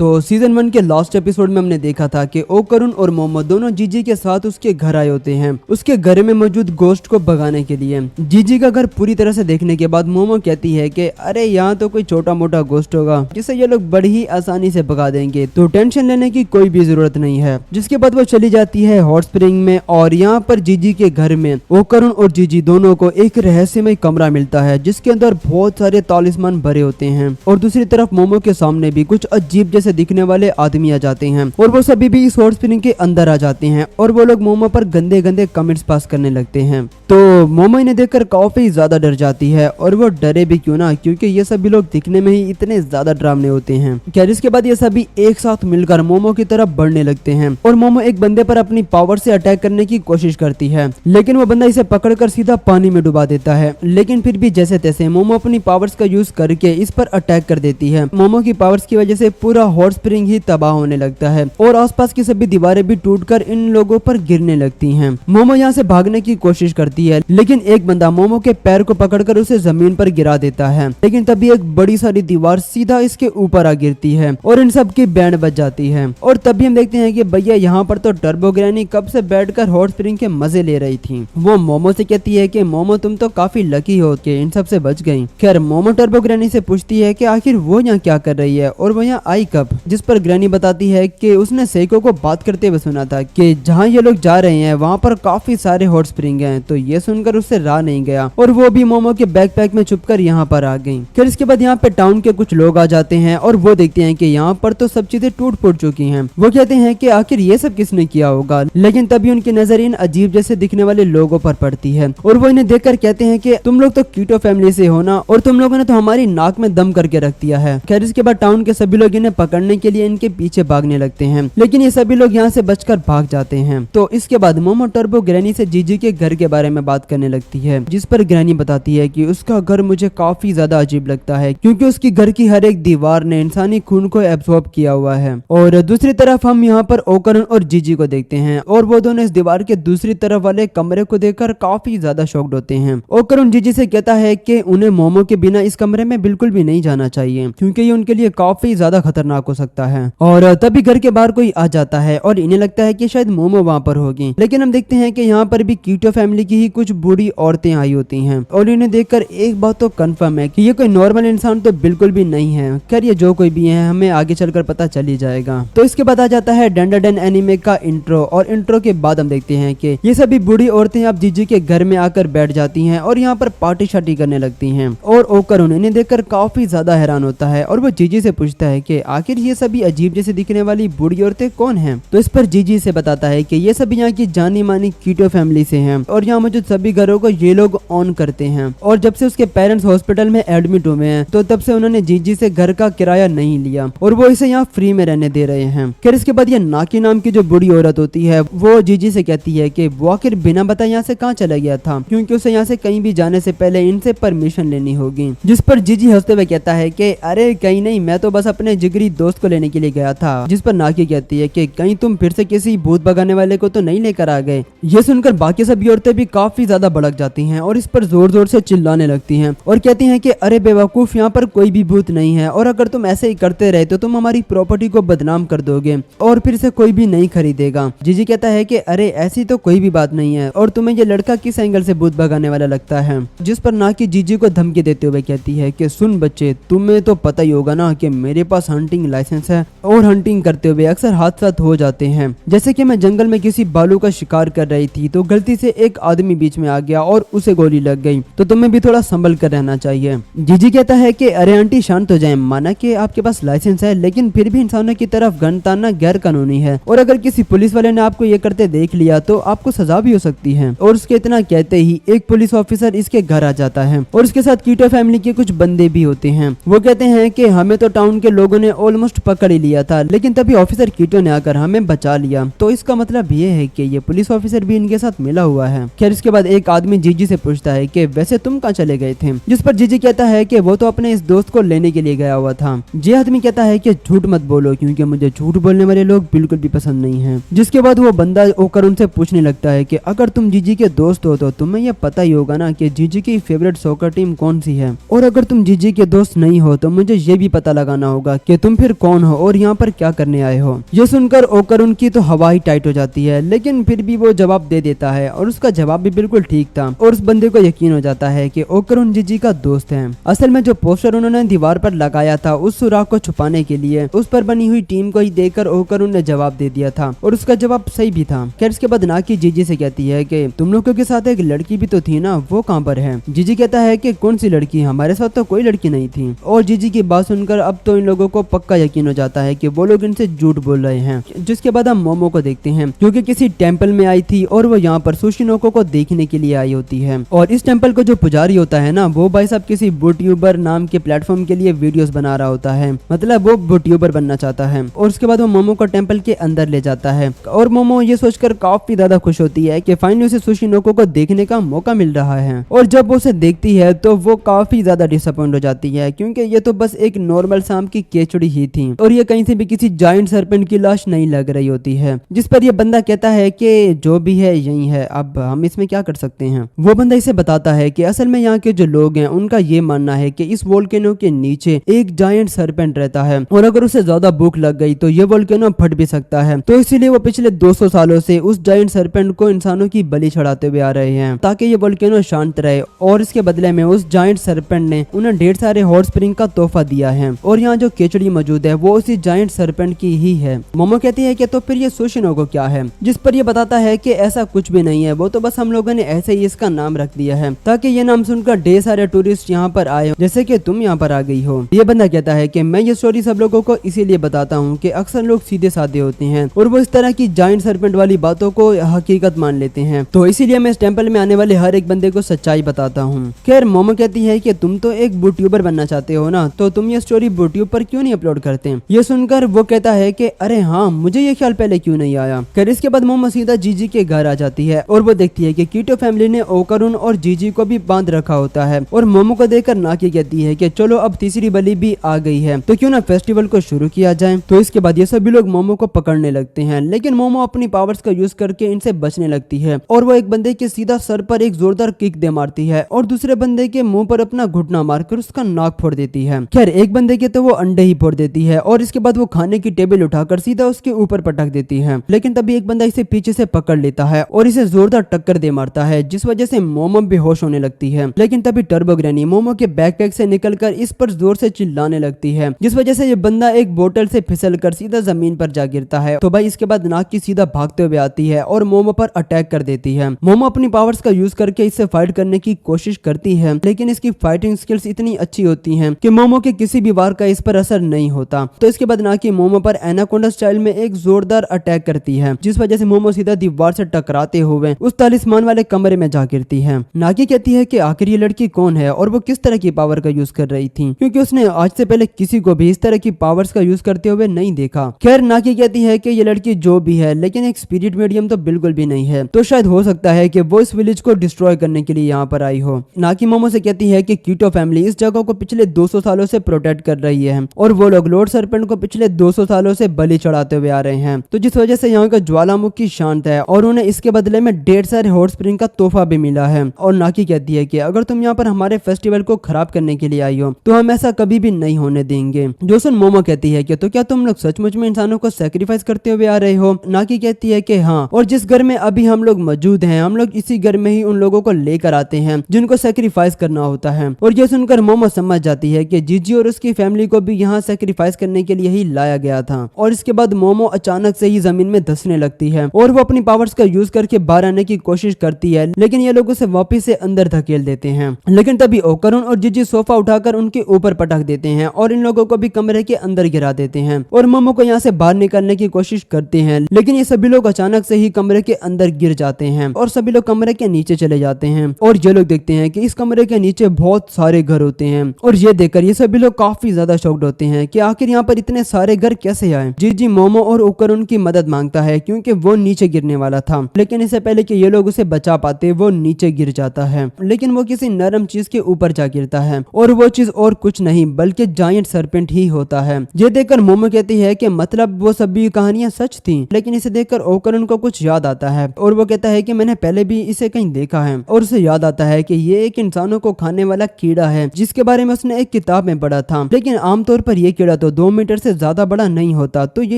तो सीजन 1 के last episode में हमने देखा था कि ओकरुन और मोमो दोनों जीजी के साथ उसके घर आए होते हैं उसके घर में मौजूद गोश्त को भगाने के लिए। जीजी का घर पूरी तरह से देखने के बाद मोमो कहती है कि अरे यहाँ तो कोई छोटा मोटा गोश्त होगा जिसे ये लोग बड़ी ही आसानी से भगा देंगे, तो टेंशन लेने की कोई भी जरूरत नहीं है। जिसके बाद वो चली जाती है हॉट स्प्रिंग में और यहाँ पर जीजी के घर में ओकरुन और जीजी दोनों को एक रहस्यमय कमरा मिलता है जिसके अंदर बहुत सारे तालिस्मान भरे होते हैं। और दूसरी तरफ मोमो के सामने भी कुछ अजीब जैसे दिखने वाले आदमी आ जाते हैं और वो सभी भी इस हॉट स्प्रिंग के अंदर आ जाते हैं और वो लोग मोमो पर गंदे गंदे कमेंट्स पास करने लगते हैं। तो मोमो इन्हें देखकर काफी ज्यादा डर जाती है और वो डरे भी क्यों ना, क्योंकि ये सभी लोग दिखने में ही इतने ज्यादा डरावने होते हैं। खैर इसके बाद ये सभी एक साथ मिलकर मोमो की तरफ बढ़ने लगते हैं और मोमो एक बंदे पर अपनी पावर से अटैक करने की कोशिश करती है, लेकिन वो बंदा इसे पकड़कर सीधा पानी में डुबा देता है। लेकिन फिर भी जैसे तैसे मोमो अपनी पावर्स का यूज करके इस पर अटैक कर देती है। मोमो की पावर्स की वजह से पूरा हॉट स्प्रिंग ही तबाह होने लगता है और आसपास की सभी दीवारें भी टूटकर इन लोगों पर गिरने लगती हैं। मोमो यहाँ से भागने की कोशिश करती है, लेकिन एक बंदा मोमो के पैर को पकड़कर उसे जमीन पर गिरा देता है। लेकिन तभी एक बड़ी सारी दीवार सीधा इसके ऊपर आ गिरती है और इन सब की बैंड बज जाती है। और तभी हम देखते हैं कि भैया यहाँ पर तो टर्बो ग्रैनी कब से बैठकर हॉट स्प्रिंग के मजे ले रही थी। वो मोमो से कहती है कि मोमो तुम तो काफी लकी हो के इन सब से बच गई। खैर मोमो टर्बो ग्रैनी से पूछती है कि आखिर वो यहाँ क्या कर रही है और वो यहाँ आई कब, जिस पर ग्रैनी बताती है कि उसने सेको को बात करते हुए सुना था कि जहाँ ये लोग जा रहे हैं वहाँ पर काफी सारे हॉट स्प्रिंग हैं। तो ये सुनकर उससे रहा नहीं गया और वो भी मोमो के बैकपैक में छुपकर यहाँ पर आ गई। फिर इसके बाद यहाँ पे टाउन के कुछ लोग आ जाते हैं और वो देखते हैं कि यहाँ पर तो सब चीजें टूट फूट चुकी हैं। वो कहते हैं कि आखिर ये सब किसने किया होगा, लेकिन तभी उनकी नजर इन अजीब जैसे दिखने वाले लोगों पर पड़ती है और वो इन्हें देखकर कहते हैं कि तुम लोग तो कीटो फैमिली से हो ना, और तुम लोगों ने तो हमारी नाक में दम करके रख दिया है। खैर इसके बाद टाउन के सभी लोग इन्हें पकड़ने के लिए इनके पीछे भागने लगते हैं, लेकिन ये सभी लोग यहाँ से बचकर भाग जाते हैं। तो इसके बाद मोमो टर्बो ग्रैनी से जीजी के घर के बारे में बात करने लगती है, जिस पर ग्रैनी बताती है कि उसका घर मुझे काफी ज्यादा अजीब लगता है क्योंकि उसकी घर की हर एक दीवार ने इंसानी खून को एब्सॉर्ब किया हुआ है। और दूसरी तरफ हम यहाँ पर ओकरुन और जीजी को देखते हैं और वो दोनों इस दीवार के दूसरी तरफ वाले कमरे को देखकर काफी ज्यादा शॉक्ड होते हैं। ओकरुन जीजी से कहता है कि उन्हें मोमो के बिना इस कमरे में बिल्कुल भी नहीं जाना चाहिए क्योंकि ये उनके लिए काफी ज्यादा खतरनाक हो सकता है। और तभी घर के बाहर कोई आ जाता है और इन्हें लगता है कि शायद मोमो वहाँ पर होगी, लेकिन हम देखते हैं कि यहाँ पर भी कीटो फैमिली की ही कुछ बूढ़ी औरतें आई होती हैं और इन्हें देखकर एक बात तो कंफर्म है कि ये कोई नॉर्मल इंसान तो बिल्कुल भी नहीं है। खैर ये जो कोई भी है हमें आगे चलकर पता चल ही जाएगा। तो इसके बाद आ जाता है डेंडाडेन एनीमे का इंट्रो और इंट्रो के बाद हम देखते हैं कि ये सभी बूढ़ी औरतें अब जीजी के घर में आकर बैठ जाती हैं और यहाँ पर पार्टी शार्टी करने लगती हैं। और ओकरुन इन्हें देखकर काफी ज्यादा हैरान होता है और वो जीजी से पूछता है कि आखिर ये सभी अजीब जैसे दिखने वाली बूढ़ी औरतें कौन हैं। तो इस पर जीजी से बताता है कि ये सभी यहाँ की जानी मानी कीटो फैमिली से हैं और यहाँ मौजूद सभी घरों को ये लोग ऑन करते हैं। और जब से उसके पेरेंट्स हॉस्पिटल में एडमिट हुए हैं तो तब से उन्होंने जीजी से घर का किराया नहीं लिया और वो इसे यहाँ फ्री में रहने दे रहे हैं। फिर इसके बाद ये नाकी नाम की जो बूढ़ी औरत होती है वो जीजी से कहती है कि वो आखिर बिना बताए यहाँ से कहाँ चला गया था, क्योंकि उसे यहाँ से कहीं भी जाने से पहले इनसे परमिशन लेनी होगी। जिस पर जीजी हंसते हुए कहता है कि अरे कहीं नहीं, मैं तो बस अपने जिगरी दोस्त को लेने के लिए गया था। जिस पर नाकी कहती है कि कहीं तुम फिर से किसी भूत भगाने वाले को तो नहीं लेकर आ गए। ये सुनकर बाकी सभी औरतें भी काफी ज्यादा भड़क जाती हैं और इस पर जोर जोर से चिल्लाने लगती हैं और कहती हैं कि अरे बेवकूफ, यहाँ पर कोई भी भूत नहीं है और अगर तुम ऐसे ही करते रहे तो तुम हमारी प्रॉपर्टी को बदनाम कर दोगे और फिर से कोई भी नहीं खरीदेगा। जीजी कहता है कि अरे ऐसी तो कोई भी बात नहीं है और तुम्हें ये लड़का किस एंगल से भूत भगाने वाला लगता है। जिस पर नाकी जीजी को धमकी देते हुए कहती है कि सुन बच्चे, तुम्हें तो पता ही होगा ना कि मेरे पास हंटिंग लाइसेंस है और हंटिंग करते हुए अक्सर हादसात हो जाते हैं। जैसे कि मैं जंगल में किसी भालू का शिकार कर रही थी तो गलती से एक आदमी बीच में आ गया और उसे गोली लग गई, तो तुम्हें भी थोड़ा संभल कर रहना चाहिए। जीजी कहता है कि अरे आंटी शांत हो जाए, माना कि आपके पास लाइसेंस है लेकिन फिर भी इंसानों की तरफ गन तानना गैर कानूनी है और अगर किसी पुलिस वाले ने आपको ये करते देख लिया तो आपको सजा भी हो सकती है। और उसके इतना कहते ही एक पुलिस ऑफिसर इसके घर आ जाता है और उसके साथ कीटो फैमिली के कुछ बंदे भी होते हैं। वो कहते हैं कि हमें तो टाउन के लोगों ने ऑलमोस्ट पकड़ ही लिया था, लेकिन तभी ऑफिसर कीटो ने आकर हमें बचा लिया। तो इसका मतलब ये है कि ये पुलिस ऑफिसर भी इनके साथ मिला हुआ है। खैर इसके बाद एक आदमी जीजी से पूछता है कि वैसे तुम कहाँ चले गए थे, जिस पर जीजी कहता है कि वो तो अपने इस दोस्त को लेने के लिए गया हुआ था। ये आदमी कहता है कि झूठ मत बोलो क्योंकि मुझे झूठ बोलने वाले लोग बिल्कुल भी पसंद नहीं है। जिसके बाद वो बंदा ओकरुन से पूछने लगता है कि अगर तुम जीजी के दोस्त हो तो तुम्हें यह पता ही होगा ना कि जीजी की फेवरेट सॉकर टीम कौन सी है, और अगर तुम जीजी के दोस्त नहीं हो तो मुझे ये भी पता लगाना होगा कि तुम फिर आखिर कौन हो और यहाँ पर क्या करने आए हो। ये सुनकर ओकरुन की तो हवा ही टाइट हो जाती है, लेकिन फिर भी वो जवाब दे देता है और उसका जवाब भी बिल्कुल ठीक था और उस बंदे को यकीन हो जाता है कि ओकरुन जीजी का दोस्त है। असल में जो पोस्टर उन्होंने दीवार पर लगाया था उस सुराग को छुपाने के लिए, उस पर बनी हुई टीम को ही देखकर ओकरुन ने जवाब दे दिया था और उसका जवाब सही भी था। खैर इसके बाद नाकी जीजी से कहती है कि तुम लोगों के साथ एक लड़की भी तो थी ना, वो कहाँ पर है। जीजी कहता है कि कौन सी लड़की, हमारे साथ तो कोई लड़की नहीं थी। और जीजी की बात सुनकर अब तो इन लोगों को पक्का यकीन हो जाता है कि वो लोग इनसे झूठ बोल रहे हैं। जिसके बाद हम मोमो को देखते हैं जो कि किसी टेंपल में आई थी और वो यहाँ पर सुशिनोको को देखने के लिए आई होती है। और इस टेंपल को जो पुजारी होता है ना, वो भाई साहब किसी बूट्यूबर नाम के प्लेटफॉर्म के लिए वीडियोस बना रहा होता है, मतलब वो बूट्यूबर बनना चाहता है। और उसके बाद वो मोमो को टेंपल के अंदर ले जाता है और मोमो ये सोचकर काफी ज्यादा खुश होती है कि फाइनली उसे सुशिनोको को देखने का मौका मिल रहा है। और जब वो उसे देखती है तो वो काफी ज्यादा डिसअपॉइंट हो जाती है, क्योंकि ये तो बस एक नॉर्मल शाम की केचुड़ी ही थी और ये कहीं से भी किसी जायंट सरपेंट की लाश नहीं लग रही होती है। जिस पर ये बंदा कहता है कि जो भी है यही है, अब हम इसमें क्या कर सकते हैं। वो बंदा इसे बताता है कि असल में यहाँ के जो लोग हैं उनका ये मानना है कि इस वोल्केनो के नीचे एक जायंट सरपेंट रहता है और अगर उसे ज्यादा भूख लग गई तो ये वोल्केनो फट भी सकता है। तो इसीलिए वो पिछले 200 सालों से उस जायंट सरपेंट को इंसानों की बलि चढ़ाते हुए आ रहे हैं ताकि ये वोल्केनो शांत रहे। और इसके बदले में उस जायंट सरपेंट ने उन्हें ढेर सारे हॉट स्प्रिंग का तोहफा दिया है और यहाँ जो केचड़ी मौजूद है वो उसी जायंट सरपेंट की ही है। मोमो कहती है कि तो फिर ये सुशिनोको क्या है, जिस पर ये बताता है कि ऐसा कुछ भी नहीं है, वो तो बस हम लोगों ने ऐसे ही इसका नाम रख दिया है ताकि ये नाम सुनकर ढेर सारे टूरिस्ट यहाँ पर आए हो, जैसे कि तुम यहाँ पर आ गई हो। ये बंदा कहता है कि मैं ये स्टोरी सब लोगों को इसीलिए बताता हूँ कि अक्सर लोग सीधे साधे होते हैं और वो इस तरह की जायंट सरपेंट वाली बातों को हकीकत मान लेते हैं, तो इसीलिए मैं इस टेंपल में आने वाले हर एक बंदे को सच्चाई बताता हूँ। खैर मोमो कहती है कि तुम तो एक बूट्यूबर बनना चाहते हो ना, तो तुम ये स्टोरी बूट्यूब पर क्यों नहीं अपलोड करते। ये सुनकर वो कहता है कि अरे हाँ, मुझे ये ख्याल पहले क्यों नहीं आया। खैर इसके बाद मोमो सीधा जीजी के घर आ जाती है और वो देखती है कि कीटो फैमिली ने ओकरुन और जीजी को भी बांध रखा होता है। और मोमो को देखकर नाकी कहती है कि चलो अब तीसरी बलि भी आ गई है तो क्यों ना फेस्टिवल को शुरू किया जाए। तो इसके बाद ये सभी लोग मोमो को पकड़ने लगते हैं, लेकिन मोमो अपनी पावर्स का यूज करके इनसे बचने लगती है और वो एक बंदे के सीधा सर पर एक जोरदार किक दे मारती है और दूसरे बंदे के मुंह पर अपना घुटना मारकर उसका नाक फोड़ देती है। खैर एक बंदे के तो वो अंडे ही फोड़ देती है और इसके बाद वो खाने की टेबल उठाकर सीधा उसके ऊपर पटक देती है, लेकिन तभी एक बंदा इसे पीछे से पकड़ लेता है और इसे जोरदार टक्कर दे मारता है, जिस वजह से मोमो बेहोश होने लगती है। लेकिन तभी टर्बो ग्रैनी मोमो के बैकपैक से निकलकर इस पर जोर से चिल्लाने लगती है, जिस वजह से ये बंदा एक बोतल से फिसलकर सीधा जमीन पर जा गिरता है। तो भाई इसके बाद नाकी सीधा भागते हुए आती है और मोमो पर अटैक कर देती है। मोमो अपनी पावर्स का यूज करके इससे फाइट करने की कोशिश करती है, लेकिन इसकी फाइटिंग स्किल्स इतनी अच्छी होती हैं कि मोमो के किसी भी वार का इस पर असर नहीं होता। तो इसके बाद नाकी मोमो पर एनाकोंडा स्टाइल में एक जोरदार अटैक करती है, जिस वजह से मोमो सीधा दीवार से टकराते हुए उस तालिस्मान वाले कमरे में जा गिरती है। नाकी कहती है कि आखिर ये लड़की कौन है और वो किस तरह की पावर का यूज कर रही थी, क्योंकि उसने आज से पहले किसी को भी इस तरह की पावर्स का यूज करते हुए नहीं देखा। खैर नाकी कहती है कि ये लड़की जो भी है लेकिन एक स्पिरिट मीडियम तो बिल्कुल भी नहीं है, तो शायद हो सकता है कि वो इस विलेज को डिस्ट्रॉय करने के लिए यहाँ पर आई हो। नाकी मोमो से कहती है कि कीटो फैमिली इस जगह को पिछले 200 सालों से प्रोटेक्ट कर रही है और वो लोग लॉर्ड सरपेंट को पिछले 200 सालों से बलि चढ़ाते हुए आ रहे हैं, तो जिस वजह से यहाँ का ज्वालामुखी शांत है और उन्हें इसके बदले में ढेर सारे हॉट स्प्रिंग का तोहफा भी मिला है। और नाकी कहती है कि अगर तुम यहाँ पर हमारे फेस्टिवल को खराब करने के लिए आई हो तो हम ऐसा कभी भी नहीं होने देंगे। जो सुन मोमो कहती है कि तो क्या तुम लोग सचमुच में इंसानों को सैक्रिफाइस करते हुए आ रहे हो। नाकी कहती है कि हाँ, और जिस घर में अभी हम लोग मौजूद हैं हम लोग इसी घर में ही उन लोगों को लेकर आते हैं जिनको सैक्रिफाइस करना होता है। और ये सुनकर मोमो समझ जाती है कि जीजी और उसकी फैमिली को भी यहाँ सैक्रिफाइस करने के लिए ही लाया गया था। और इसके बाद मोमो अचानक से ही जमीन में धंसने लगती है और वो अपनी पावर्स का यूज करके बाहर आने की कोशिश करती है, लेकिन ये लोग उसे वापस से अंदर धकेल देते हैं। लेकिन तभी ओकरुन और जीजी सोफा उठाकर उनके ऊपर पटक देते हैं और इन लोगों को भी कमरे के अंदर गिरा देते हैं और मोमो को यहाँ से बाहर निकालने की कोशिश करते हैं, लेकिन ये सभी लोग अचानक से ही कमरे के अंदर गिर जाते हैं और सभी लोग कमरे के नीचे चले जाते हैं। और ये लोग देखते हैं कि इस कमरे के नीचे बहुत सारे घर होते हैं और ये देखकर ये सभी लोग काफी ज्यादा शॉक्ड होते हैं कि आखिर यहाँ पर इतने सारे घर कैसे आए। जीजी मोमो और ओकरुन की मदद मांगता है क्योंकि वो नीचे गिरने वाला था, लेकिन इससे पहले कि ये लोग उसे बचा पाते वो नीचे गिर जाता है, लेकिन वो किसी नरम चीज के ऊपर जा गिरता है और वो चीज और कुछ नहीं बल्कि जायंट सरपेंट ही होता है। ये देखकर मोमो कहती है कि मतलब वो सभी कहानियां सच थी, लेकिन इसे देखकर ओकरुन को कुछ याद आता है और वो कहता है कि मैंने पहले भी इसे कहीं देखा है। और उसे याद आता है कि ये एक इंसानों को खाने वाला कीड़ा है जिसके बारे में उसने एक किताब में पढ़ा था, लेकिन आमतौर पर ये कीड़ा कीड़ा तो 2 मीटर से ज्यादा बड़ा नहीं होता, तो ये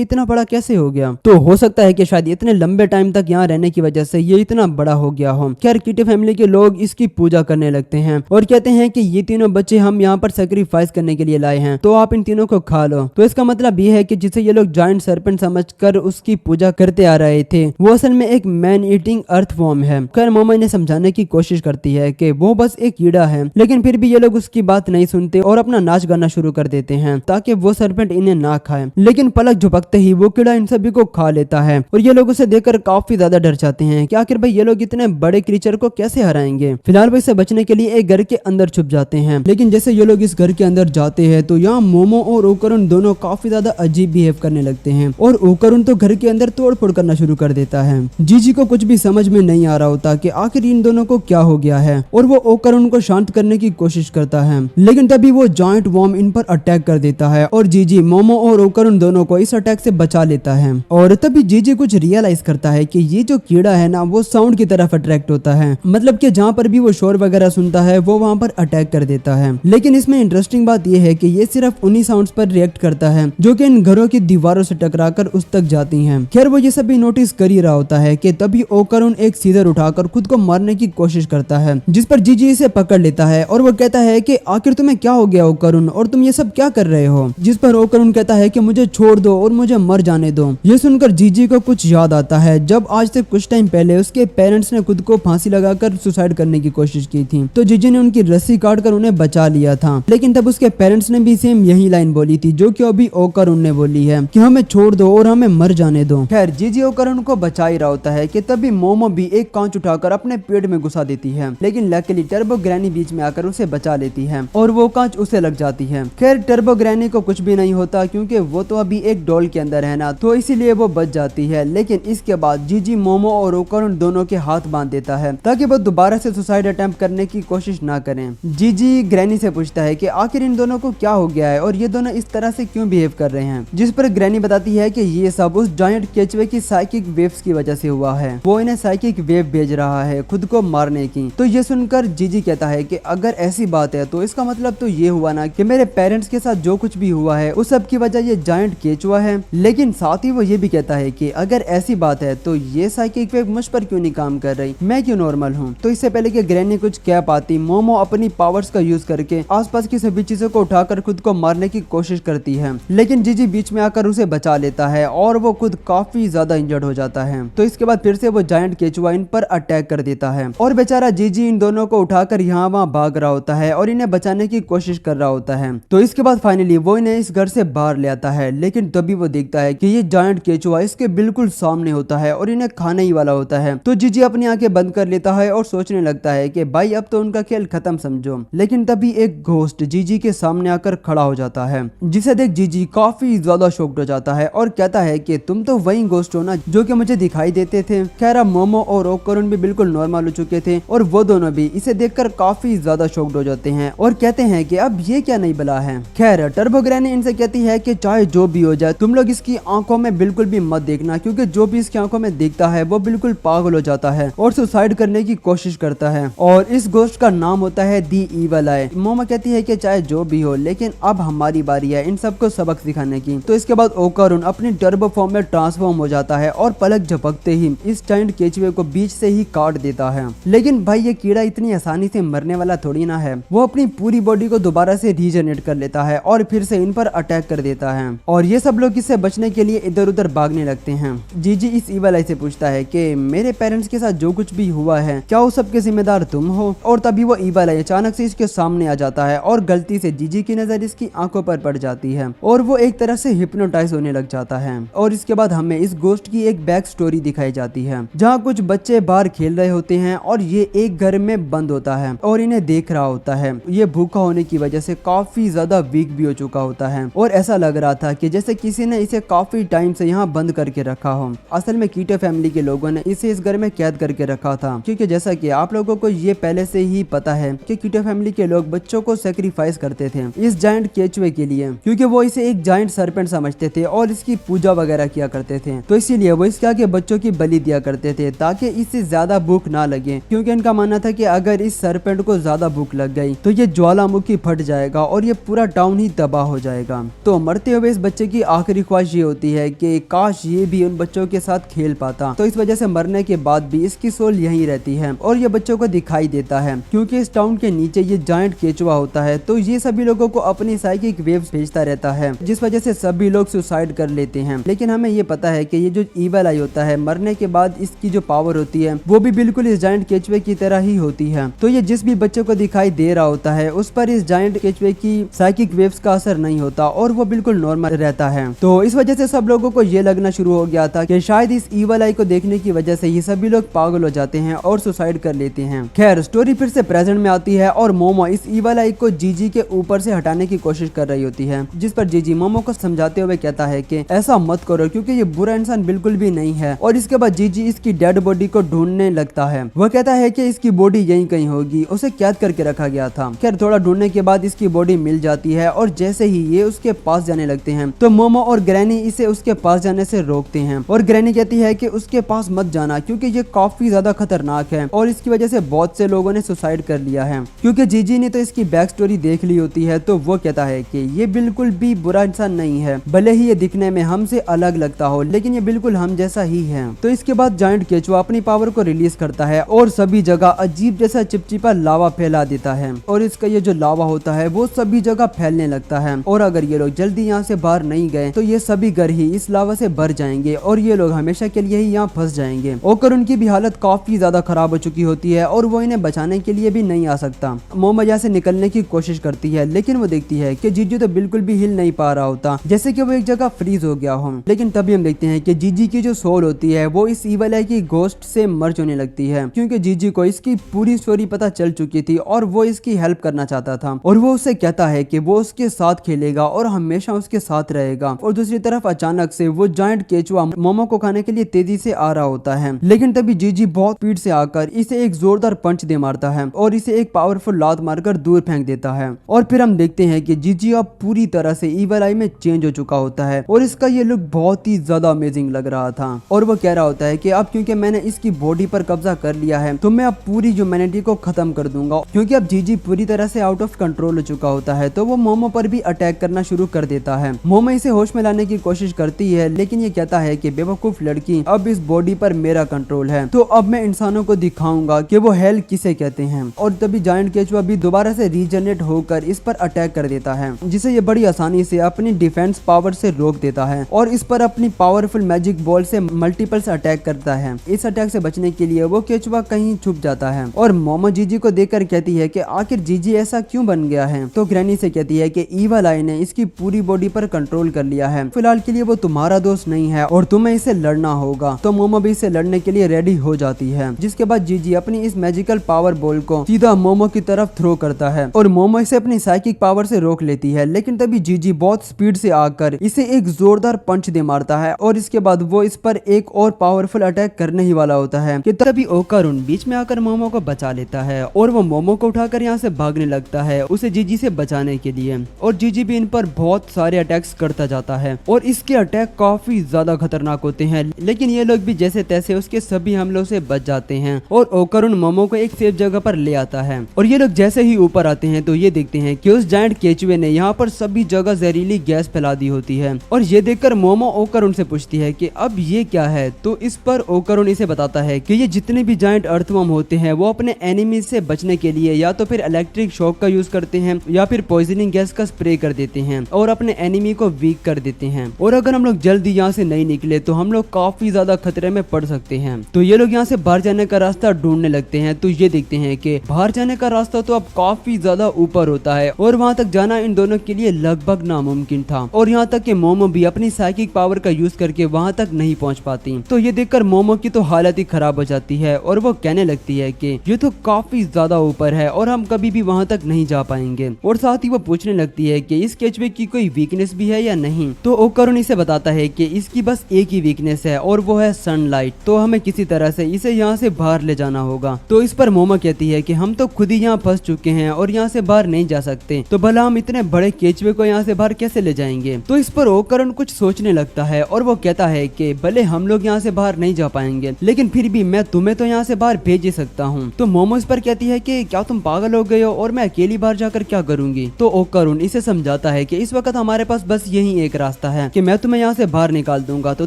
इतना बड़ा कैसे हो गया? तो हो सकता है कि शायद इतने लंबे टाइम तक यहाँ रहने की वजह से ये इतना बड़ा हो गया हो। खैर कीटे फैमिली के लोग इसकी पूजा करने लगते हैं और कहते हैं कि ये तीनों बच्चे हम यहाँ पर सेक्रीफाइस करने के लिए लाए हैं, तो आप इन तीनों को खा लो। तो इसका मतलब ये है कि जिसे ये लोग जायंट सर्पेंट समझकर उसकी पूजा करते आ रहे थे, वो असल में एक मैन ईटिंग अर्थवॉर्म है। खैर मोमो इन्हें समझाने की कोशिश करती है कि वो बस एक कीड़ा है, लेकिन फिर भी ये लोग उसकी बात नहीं सुनते और अपना नाच गाना शुरू कर देते हैं ताकि वो सर्पेंट इन्हें ना खाए। लेकिन पलक झपकते ही वो कीड़ा इन सभी को खा लेता है और ये लोग उसे देखकर काफी ज्यादा डर जाते हैं कि आखिर भाई ये लोग इतने बड़े क्रीचर को कैसे हराएंगे। फिलहाल वो इससे बचने के लिए एक घर के अंदर छुप जाते हैं, लेकिन जैसे ये लोग इस घर के अंदर जाते हैं तो यहाँ मोमो और ओकरुन दोनों काफी ज्यादा अजीब बिहेव करने लगते हैं और ओकरुन तो घर के अंदर तोड़ फोड़ करना शुरू कर देता है। जीजी को कुछ भी समझ में नहीं आ रहा होता कि आखिर इन दोनों को क्या हो गया है और वो ओकरुन को शांत करने की कोशिश करता है, लेकिन तभी वो जायंट वॉर्म इन पर अटैक कर देता है और जीजी मोमो और ओकरुन दोनों को इस अटैक से बचा लेता है। और तभी जीजी कुछ रियलाइज करता है कि ये जो कीड़ा है ना वो साउंड की तरफ अट्रैक्ट होता है, मतलब कि जहाँ पर भी वो शोर वगैरह सुनता है वो वहाँ पर अटैक कर देता है। लेकिन इसमें इंटरेस्टिंग बात यह है कि ये सिर्फ उन्हीं साउंड्स पर रिएक्ट करता है जो कि इन घरों की दीवारों से टकराकर उस तक जाती हैं। खैर वो ये सब भी नोटिस कर ही रहा होता है कि तभी ओकरुन एक सीजर उठाकर खुद को मारने की कोशिश करता है, जिस पर जीजी इसे पकड़ लेता है और वो कहता है कि आखिर तुम्हें क्या हो गया ओकरुन, और तुम ये सब क्या कर रहे हो? जिस पर ओकरुन कहता है कि मुझे छोड़ दो और मुझे मर जाने दो। ये सुनकर जीजी को कुछ याद आता है जब आज से कुछ टाइम पहले उसके पेरेंट्स ने खुद को फांसी लगाकर सुसाइड करने की कोशिश की थी, तो जीजी ने उनकी रस्सी काटकर उन्हें बचा लिया था। लेकिन तब उसके पेरेंट्स ने भी सेम यही लाइन बोली थी जो कि अभी ओकरुन ने बोली है कि हमें छोड़ दो और हमें मर जाने दो। खैर जीजी ओकरुन को बचा ही रहा होता है कि तभी मोमो भी एक कांच उठाकर अपने पेट में घुसा देती है, लेकिन लकीली टर्बो ग्रैनी बीच में आकर उसे बचा लेती है और वो कांच उसे लग जाती है। खैर टर्बो ग्रैनी को कुछ भी नहीं होता क्योंकि वो तो अभी एक डॉल के अंदर है ना, तो इसीलिए वो बच जाती है। लेकिन इसके बाद जीजी मोमो और ओकरुन दोनों के हाथ बांध देता है ताकि वो दोबारा से सुसाइड अटेम्प्ट करने की कोशिश ना करें। जीजी ग्रैनी से पूछता है कि आखिर इन दोनों को क्या हो गया है और ये दोनों इस तरह से क्यों बिहेव कर रहे हैं, जिस पर ग्रैनी बताती है कि ये सब उस जायंट केचुए की साइकिक वेव्स की वजह से हुआ है, वो इन्हें साइकिक वेव भेज रहा है खुद को मारने की। तो ये सुनकर जीजी कहता है कि अगर ऐसी बात है तो इसका मतलब तो ये हुआ ना कि मेरे पेरेंट्स के साथ जो कुछ भी हुआ है उस सब की वजह ये जायंट केचुआ है। लेकिन साथ ही वो ये भी कहता है कि अगर ऐसी बात है तो ये साइकिक वेव मुझ पर क्यों नहीं काम कर रही, मैं क्यों नॉर्मल हूँ। तो इससे पहले कि ग्रैनी कुछ कह पाती, मोमो अपनी पावर्स का यूज करके आसपास की सभी चीजों को उठाकर खुद को मारने की कोशिश करती है, लेकिन जीजी बीच में आकर उसे बचा लेता है और वो खुद काफी ज्यादा इंजर्ड हो जाता है। तो इसके बाद फिर से वो जायंट केचुआ इन पर अटैक कर देता है और बेचारा जीजी इन दोनों को उठाकर यहाँ वहाँ भाग रहा होता है और इन्हें बचाने की कोशिश कर रहा होता है। तो इसके बाद फाइनली वो इन्हें इस घर से बाहर ले आता है, लेकिन तभी वो देखता है कि ये जायंट केचुआ इसके बिल्कुल सामने होता है और इन्हें खाने ही वाला होता है। तो जीजी अपनी आंखें बंद कर लेता है और सोचने लगता है कि भाई अब तो उनका खेल खत्म समझो। लेकिन तभी एक घोस्ट जीजी के सामने आकर खड़ा हो जाता है, जिसे देख जीजी काफी ज्यादा शॉक्ड हो जाता है और कहता है कि तुम तो वही घोस्ट हो ना जो कि मुझे दिखाई देते थे। खैर अब मोमो और ओकरुन भी बिल्कुल नॉर्मल हो चुके थे और वो दोनों भी इसे देखकर काफी ज्यादा शॉक्ड हो जाते हैं और कहते हैं कि अब ये क्या नई बला है। खैर टर्बो ग्रैनी इनसे कहती है कि चाहे जो भी हो जाए तुम लोग इसकी आंखों में बिल्कुल भी मत देखना, क्योंकि जो भी इसकी आंखों में देखता है वो बिल्कुल पागल हो जाता है और सुसाइड करने की कोशिश करता है और इस घोस्ट का नाम होता है दी ईवल आई। मोमो कहती है कि चाहे जो भी हो लेकिन अब हमारी बारी है इन सबको सबक सिखाने की। तो इसके बाद ओकरुन अपनी टर्बो फॉर्म में ट्रांसफॉर्म हो जाता है और पलक झपकते ही इस जायंट केचुए को बीच से ही काट देता है। लेकिन भाई ये कीड़ा इतनी आसानी से मरने वाला थोड़ी ना है, वो अपनी पूरी बॉडी को दोबारा से रीजनरेट कर लेता है और फिर से इन पर अटैक कर देता है और ये सब लोग इससे बचने के लिए इधर उधर भागने लगते हैं। जीजी इस ईवल आई से पूछता है कि मेरे पेरेंट्स के साथ जो कुछ भी हुआ है क्या उस सब के जिम्मेदार तुम हो। और तभी वो ईवल आई अचानक से इसके सामने आ जाता है और गलती से जीजी की नजर इसकी आंखों पर पड़ जाती है और वो एक तरह से हिप्नोटाइज होने लग जाता है। और इसके बाद हमें इस घोस्ट की एक बैक स्टोरी दिखाई जाती है जहाँ कुछ बच्चे बाहर खेल रहे होते हैं और ये एक घर में बंद होता है और इन्हें देख रहा होता है। ये भूखा होने की वजह से काफी ज्यादा वीक भी हो चुका होता है और ऐसा लग रहा था कि जैसे किसी ने इसे काफी टाइम से यहाँ बंद करके रखा हो। असल में कीटो फैमिली के लोगों ने इसे इस घर में कैद करके रखा था, क्योंकि जैसा कि आप लोगों को ये पहले से ही पता है कि कीटो फैमिली के लोग बच्चों को सेक्रीफाइस करते थे इस जायंट केचुए के लिए, क्योंकि वो इसे एक जायंट सर्पेंट समझते थे और इसकी पूजा वगैरह किया करते थे। तो इसीलिए वो इसके आगे बच्चों की बलि दिया करते थे ताकि इससे ज्यादा भूख ना लगे, क्योंकि इनका मानना था कि अगर इस सर्पेंट को ज्यादा भूख लग गई तो ये ज्वालामुखी फट जाएगा और ये पूरा टाउन ही तबाह हो जाएगा। तो मरते हुए इस बच्चे की आखिरी ख्वाहिश ये होती है कि काश ये भी उन बच्चों के साथ खेल पाता। तो इस वजह से मरने के बाद भी इसकी सोल यहीं रहती है और ये बच्चों को दिखाई देता है, क्योंकि इस टाउन के नीचे ये जायंट केचुआ होता है। तो ये सभी लोगों को अपनी साइकिक वेव्स भेजता रहता है, जिस वजह से सभी लोग सुसाइड कर लेते हैं। लेकिन हमें ये पता है कि ये जो ईवल आई होता है, मरने के बाद इसकी जो पावर होती है वो भी बिल्कुल इस जायंट केचुए की तरह ही होती है। तो ये जिस भी बच्चे को दिखाई दे रहा होता है उस पर इस जायंट केचुए की साइकिक वेव्स का असर नहीं होता और वो बिल्कुल नॉर्मल रहता है। तो इस वजह से सब लोगों को ये लगना शुरू हो गया था कि शायद इस ईवल आई को देखने की वजह से ये सभी लोग पागल हो जाते हैं और सुसाइड कर लेते हैं। खैर स्टोरी फिर से प्रेजेंट में आती है और मोमो इस ईवल आई को जीजी के ऊपर से हटाने की कोशिश कर रही होती है, जिस पर जीजी मोमो को समझाते हुए कहता है कि ऐसा मत करो क्योंकि ये बुरा इंसान बिल्कुल भी नहीं है। और इसके बाद जीजी इसकी डेड बॉडी को ढूंढने लगता है। वह कहता है कि इसकी बॉडी यहीं कहीं होगी, उसे कैद करके रखा गया था। खैर थोड़ा ढूंढने के बाद इसकी बॉडी मिल जाती है और जैसे ही ये उसके पास जाने लगते हैं तो मोमो और ग्रैनी इसे उसके पास जाने से रोकते हैं और ग्रैनी कहती है कि उसके पास मत जाना क्योंकि ये काफी ज्यादा खतरनाक है और इसकी वजह से बहुत से लोगों ने सुसाइड कर लिया है। क्योंकि जीजी ने तो इसकी बैक स्टोरी देख ली होती है, तो वो कहता है कि ये बिल्कुल भी बुरा इंसान नहीं है, भले ही ये दिखने में हमसे अलग लगता हो लेकिन ये बिल्कुल हम जैसा ही है। तो इसके बाद जायंट केचुआ अपनी पावर को रिलीज करता है और सभी जगह अजीब जैसा चिपचिपा लावा फैला देता है और इसका ये जो लावा होता है वो सभी जगह फैलने लगता है। और अगर ये लोग जल्दी यहाँ से बाहर नहीं गए तो ये सभी घर ही इस लावा से भर जाएंगे और ये लोग हमेशा के लिए ही यहाँ फंस जाएंगे। और उनकी भी हालत काफी ज्यादा खराब हो चुकी होती है और वो इन्हें बचाने के लिए भी नहीं आ सकता। मोमो यहाँ से निकलने की कोशिश करती है लेकिन वो देखती है कि जीजी तो बिल्कुल भी हिल नहीं पा रहा होता, जैसे कि वो एक जगह फ्रीज हो गया हो। लेकिन तभी हम देखते हैं कि जीजी की जो सोल होती है वो इस ईवल आई की गोस्ट से मर्ज होने लगती है, क्योंकि जीजी को इसकी पूरी स्टोरी पता चल चुकी थी और वो इसकी हेल्प करना चाहता था। और वो उससे कहता है कि वो उसके साथ खेलेगा और हमेशा उसके साथ रहेगा। और दूसरी तरफ अचानक से वो जायंट केचुआ मोमो को खाने के लिए तेजी से आ रहा होता है, लेकिन तभी जीजी बहुत स्पीड से आकर इसे एक जोरदार पंच दे मारता है और इसे एक पावरफुल लात मारकर दूर फेंक देता है। और फिर हम देखते हैं कि जीजी अब पूरी तरह से ईवल आई में चेंज हो चुका होता है और इसका ये लुक बहुत ही ज्यादा अमेजिंग लग रहा था। और वो कह रहा होता है कि अब क्योंकि मैंने इसकी बॉडी पर कब्जा कर लिया है तो मैं अब पूरी ह्यूमैनिटी को खत्म कर दूंगा। क्योंकि अब जीजी पूरी तरह से आउट ऑफ कंट्रोल हो चुका होता है तो वो मोमो पर भी अटैक करना शुरू कर देता है। मोमो इसे होश में लाने की कोशिश करती है लेकिन ये कहता है कि बेवकूफ लड़की, अब इस बॉडी पर मेरा कंट्रोल है, तो अब मैं इंसानों को दिखाऊंगा कि वो हेल किसे कहते हैं। और तभी जायंट केचुआ भी दोबारा से रीजनरेट होकर इस पर अटैक कर देता है, जिसे ये बड़ी आसानी से अपनी डिफेंस पावर से रोक देता है और इस पर अपनी पावरफुल मैजिक बॉल से मल्टीपल्स अटैक करता है। इस अटैक से बचने के लिए वो केचुआ कहीं छुप जाता है और मोमो जीजी को देखकर कहती है कि आखिर जीजी ऐसा क्यों बन गया है। तो ग्रैनी से कहती है कि ईवल आई ने इसकी पूरी बॉडी पर कंट्रोल कर लिया है, फिलहाल के लिए वो तुम्हारा दोस्त नहीं है और तुम्हें इसे लड़ना होगा। तो मोमो भी इसे लड़ने के लिए रेडी हो जाती है, जिसके बाद जीजी अपनी इस मैजिकल पावर बॉल को सीधा मोमो की तरफ थ्रो करता है और मोमो इसे अपनी साइकिक पावर से रोक लेती है। लेकिन तभी जीजी बहुत स्पीड से आकर इसे एक जोरदार पंच दे मारता है और इसके बाद वो इस पर एक और पावरफुल अटैक करने ही वाला होता है कि तभी ओकारुन बीच में आकर मोमो को बचा लेता है और वो मोमो को उठाकर यहाँ से भागने लगता है उसे जीजी से बचाने के लिए। और जीजी भी इन पर बहुत सारे अटैक्स करता जाता है और इसके अटैक काफी ज्यादा खतरनाक होते हैं, लेकिन ये लोग भी जैसे तैसे उसके सभी हमलों से बच जाते हैं और ओकारुन मोमो को एक सेफ जगह पर ले आता है। और ये लोग जैसे ही ऊपर आते हैं तो ये देखते हैं कि उस जायंट केचुए ने यहाँ पर सभी जगह जहरीली गैस फैला दी होती है। और ये देखकर मोमो ओकारुन से पूछती है कि अब ये क्या है। तो इस पर ओकारुन इसे बताता है कि ये जितने भी जायंट अर्थवर्म होते हैं वो अपने एनिमी से बचने के लिए या तो फिर इलेक्ट्रिक शॉक का यूज करते हैं या फिर पॉइजनिंग गैस का स्प्रे कर देते हैं और अपने एनिमी को वीक कर देते हैं। और अगर हम लोग जल्दी यहाँ से नहीं निकले तो हम लोग काफी ज्यादा खतरे में पड़ सकते हैं। तो ये लोग यहाँ से बाहर जाने का रास्ता ढूंढने लगते हैं। तो ये देखते हैं कि बाहर जाने का रास्ता तो अब काफी ज्यादा ऊपर होता है और वहाँ तक जाना इन दोनों के लिए लगभग नामुमकिन था। और यहाँ तक कि मोमो भी अपनी साइकिक पावर का यूज करके वहाँ तक नहीं पहुँच पाती। तो ये देखकर मोमो की तो हालत ही खराब हो जाती है और वो कहने लगती है कि ये तो काफी ज्यादा ऊपर है और हम कभी भी वहाँ तक नहीं जा पाएंगे। और साथ ही वो पूछने लगती है कि इस केचुए की कोई वीकनेस भी है या नहीं। तो ओकारुन इसे बताता है कि इसकी बस एक ही वीकनेस है और वो है सनलाइट, तो हमें किसी तरह से इसे यहाँ से बाहर ले जाना होगा। तो इस पर मोमो कहती है कि हम तो खुद ही यहाँ फंस चुके हैं और यहाँ से बाहर नहीं जा सकते, तो भला हम इतने बड़े केचुए को यहाँ से बाहर कैसे ले जाएंगे। तो इस पर ओकारुन कुछ सोचने लगता है और वो कहता है कि भले हम लोग यहाँ से बाहर नहीं जा पाएंगे लेकिन फिर भी मैं तुम्हें तो यहाँ से बाहर भेज ही सकता हूँ। तो मोमो इस पर कहती है कि क्या तुम पागल हो गए हो और मैं अकेली बाहर जाकर क्या करूंगी। तो ओकारुन इसे समझा समझाता है कि इस वक्त हमारे पास बस यही एक रास्ता है कि मैं तुम्हें यहाँ से बाहर निकाल दूंगा, तो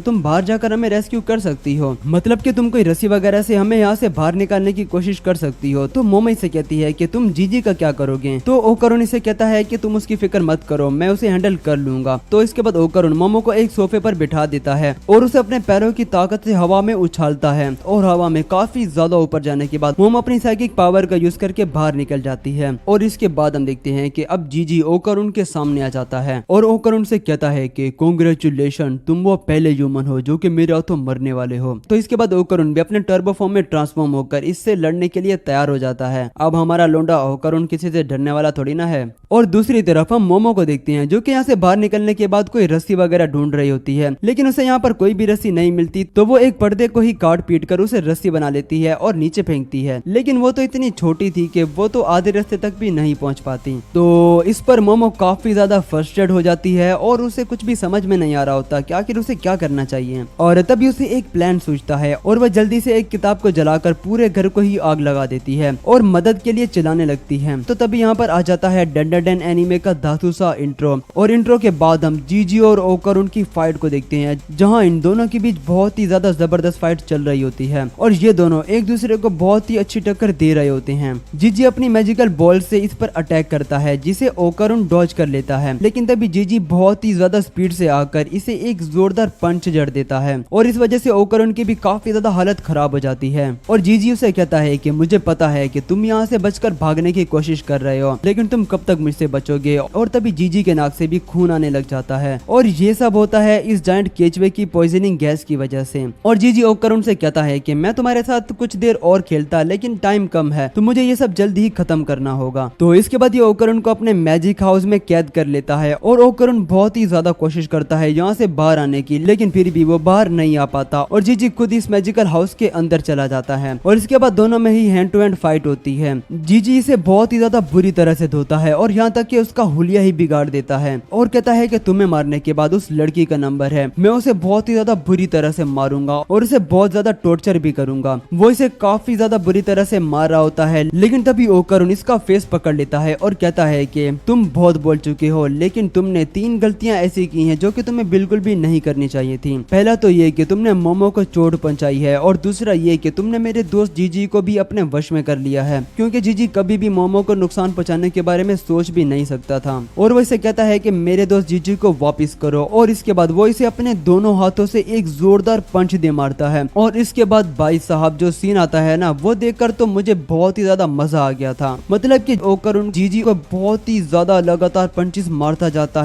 तुम बाहर जाकर हमें रेस्क्यू कर सकती हो, मतलब कि तुम कोई रस्सी वगैरह से हमें यहाँ से बाहर निकालने की कोशिश कर सकती हो। तो मोमो इसे कहती है कि तुम जीजी का क्या करोगे। तो ओकरुन इसे कहता है कि तुम उसकी फिक्र मत करो, मैं उसे हैंडल कर लूंगा। तो इसके बाद ओकरुन मोमो को एक सोफे पर बिठा देता है और उसे अपने पैरों की ताकत से हवा में उछालता है और हवा में काफी ज्यादा ऊपर जाने के बाद मोमो अपनी साइकिक पावर का यूज करके बाहर निकल जाती है। और इसके बाद हम देखते हैं कि अब जीजी ओकरुन के सामने आ जाता है और ओकरुन से कहता है कि कांग्रेचुलेशन, तुम वो पहले ह्यूमन हो जो कि मेरे हाथों मरने वाले हो। तो इसके बाद ओकरुन भी अपने टर्बो फॉर्म में ट्रांसफॉर्म होकर इससे लड़ने के लिए तैयार हो जाता है। अब हमारा लोंडा ओकरुन किसी से डरने वाला थोड़ी ना है। और दूसरी तरफ हम मोमो को देखते हैं जो कि यहाँ से बाहर निकलने के बाद कोई रस्सी वगैरह ढूंढ रही होती है, लेकिन उसे यहाँ पर कोई भी रस्सी नहीं मिलती। तो वो एक पर्दे को ही काट पीट कर उसे रस्सी बना लेती है और नीचे फेंकती है, लेकिन वो तो इतनी छोटी थी कि वो तो आधे रास्ते तक भी नहीं पहुंच पाती। तो इस पर मोमो काफी ज्यादा फ्रस्ट्रेट हो जाती है और उसे कुछ भी समझ में नहीं आ रहा होता कि आखिर उसे क्या करना चाहिए। और तभी उसे एक प्लान सूझता है और वह जल्दी से एक किताब को जलाकर पूरे घर को ही आग लगा देती है और मदद के लिए चिल्लाने लगती है। तो तभी यहाँ पर आ जाता है डंडन एनीमे का धातु सा इंट्रो, और इंट्रो के बाद हम जीजी और ओकरुन की फाइट को देखते हैं जहाँ इन दोनों के बीच बहुत ही ज्यादा जबरदस्त फाइट चल रही होती है और ये दोनों एक दूसरे को बहुत ही अच्छी टक्कर दे रहे होते हैं। जीजी अपनी मैजिकल बॉल से इस पर अटैक करता है जिसे ओकरुन डॉज कर लेता है, लेकिन तभी जीजी बहुत ही ज्यादा स्पीड से आकर इसे एक जोरदार पंच जड़ देता है और इस वजह से ओकरुन की भी काफी ज्यादा हालत खराब हो जाती है। और जीजी उसे कहता है कि मुझे पता है कि तुम यहाँ से बचकर भागने की कोशिश कर रहे हो, लेकिन तुम कब तक मुझसे बचोगे। और तभी जीजी के नाक से भी खून आने लग जाता है और ये सब होता है इस जायंट केचवे की पॉइजनिंग गैस की वजह से। और जीजी ओकरुन से कहता है कि मैं तुम्हारे साथ कुछ देर और खेलता, लेकिन टाइम कम है तो मुझे ये सब जल्द ही खत्म करना होगा। तो इसके बाद ये ओकरुन को अपने मैजिक हाउस में कैद कर लेता है और ओकरुन बहुत ही ज्यादा कोशिश करता है यहाँ से बाहर आने की, लेकिन फिर भी वो बाहर नहीं आ पाता और जीजी खुद इस मैजिकल हाउस के अंदर चला जाता है और इसके बाद दोनों में ही हैंड टू हैंड फाइट होती है। जीजी इसे बहुत ही ज्यादा बुरी तरह से धोता है और यहाँ तक कि उसका हुलिया ही बिगाड़ देता है और कहता है कि तुम्हें मारने के बाद उस लड़की का नंबर है, मैं उसे बहुत ही ज्यादा बुरी तरह से मारूंगा और उसे बहुत ज्यादा टॉर्चर भी करूंगा। वो इसे काफी ज्यादा बुरी तरह से मार रहा होता है, लेकिन तभी ओकरुन इसका फेस पकड़ लेता है और कहता है कि तुम बहुत बोल चुके हो, लेकिन तुमने 3 गलतियां ऐसी की हैं जो कि तुम्हें बिल्कुल भी नहीं करनी चाहिए थी। पहला तो ये कि तुमने मोमो को चोट पहुंचाई है और दूसरा ये कि तुमने मेरे दोस्त जीजी को भी अपने वश में कर लिया है, क्योंकि जीजी कभी भी मोमो को नुकसान पहुंचाने के बारे में सोच भी नहीं सकता था। और वो इसे कहता है कि मेरे दोस्त जीजी को वापस करो और इसके बाद वो इसे अपने दोनों हाथों से एक जोरदार पंच दे मारता है। और इसके बाद भाई साहब जो सीन आता है ना, वो देखकर तो मुझे बहुत ही ज्यादा मजा आ गया था। मतलब कि ओकरुन जीजी को बहुत ही ज्यादा लगातार पंचेस मारता जाता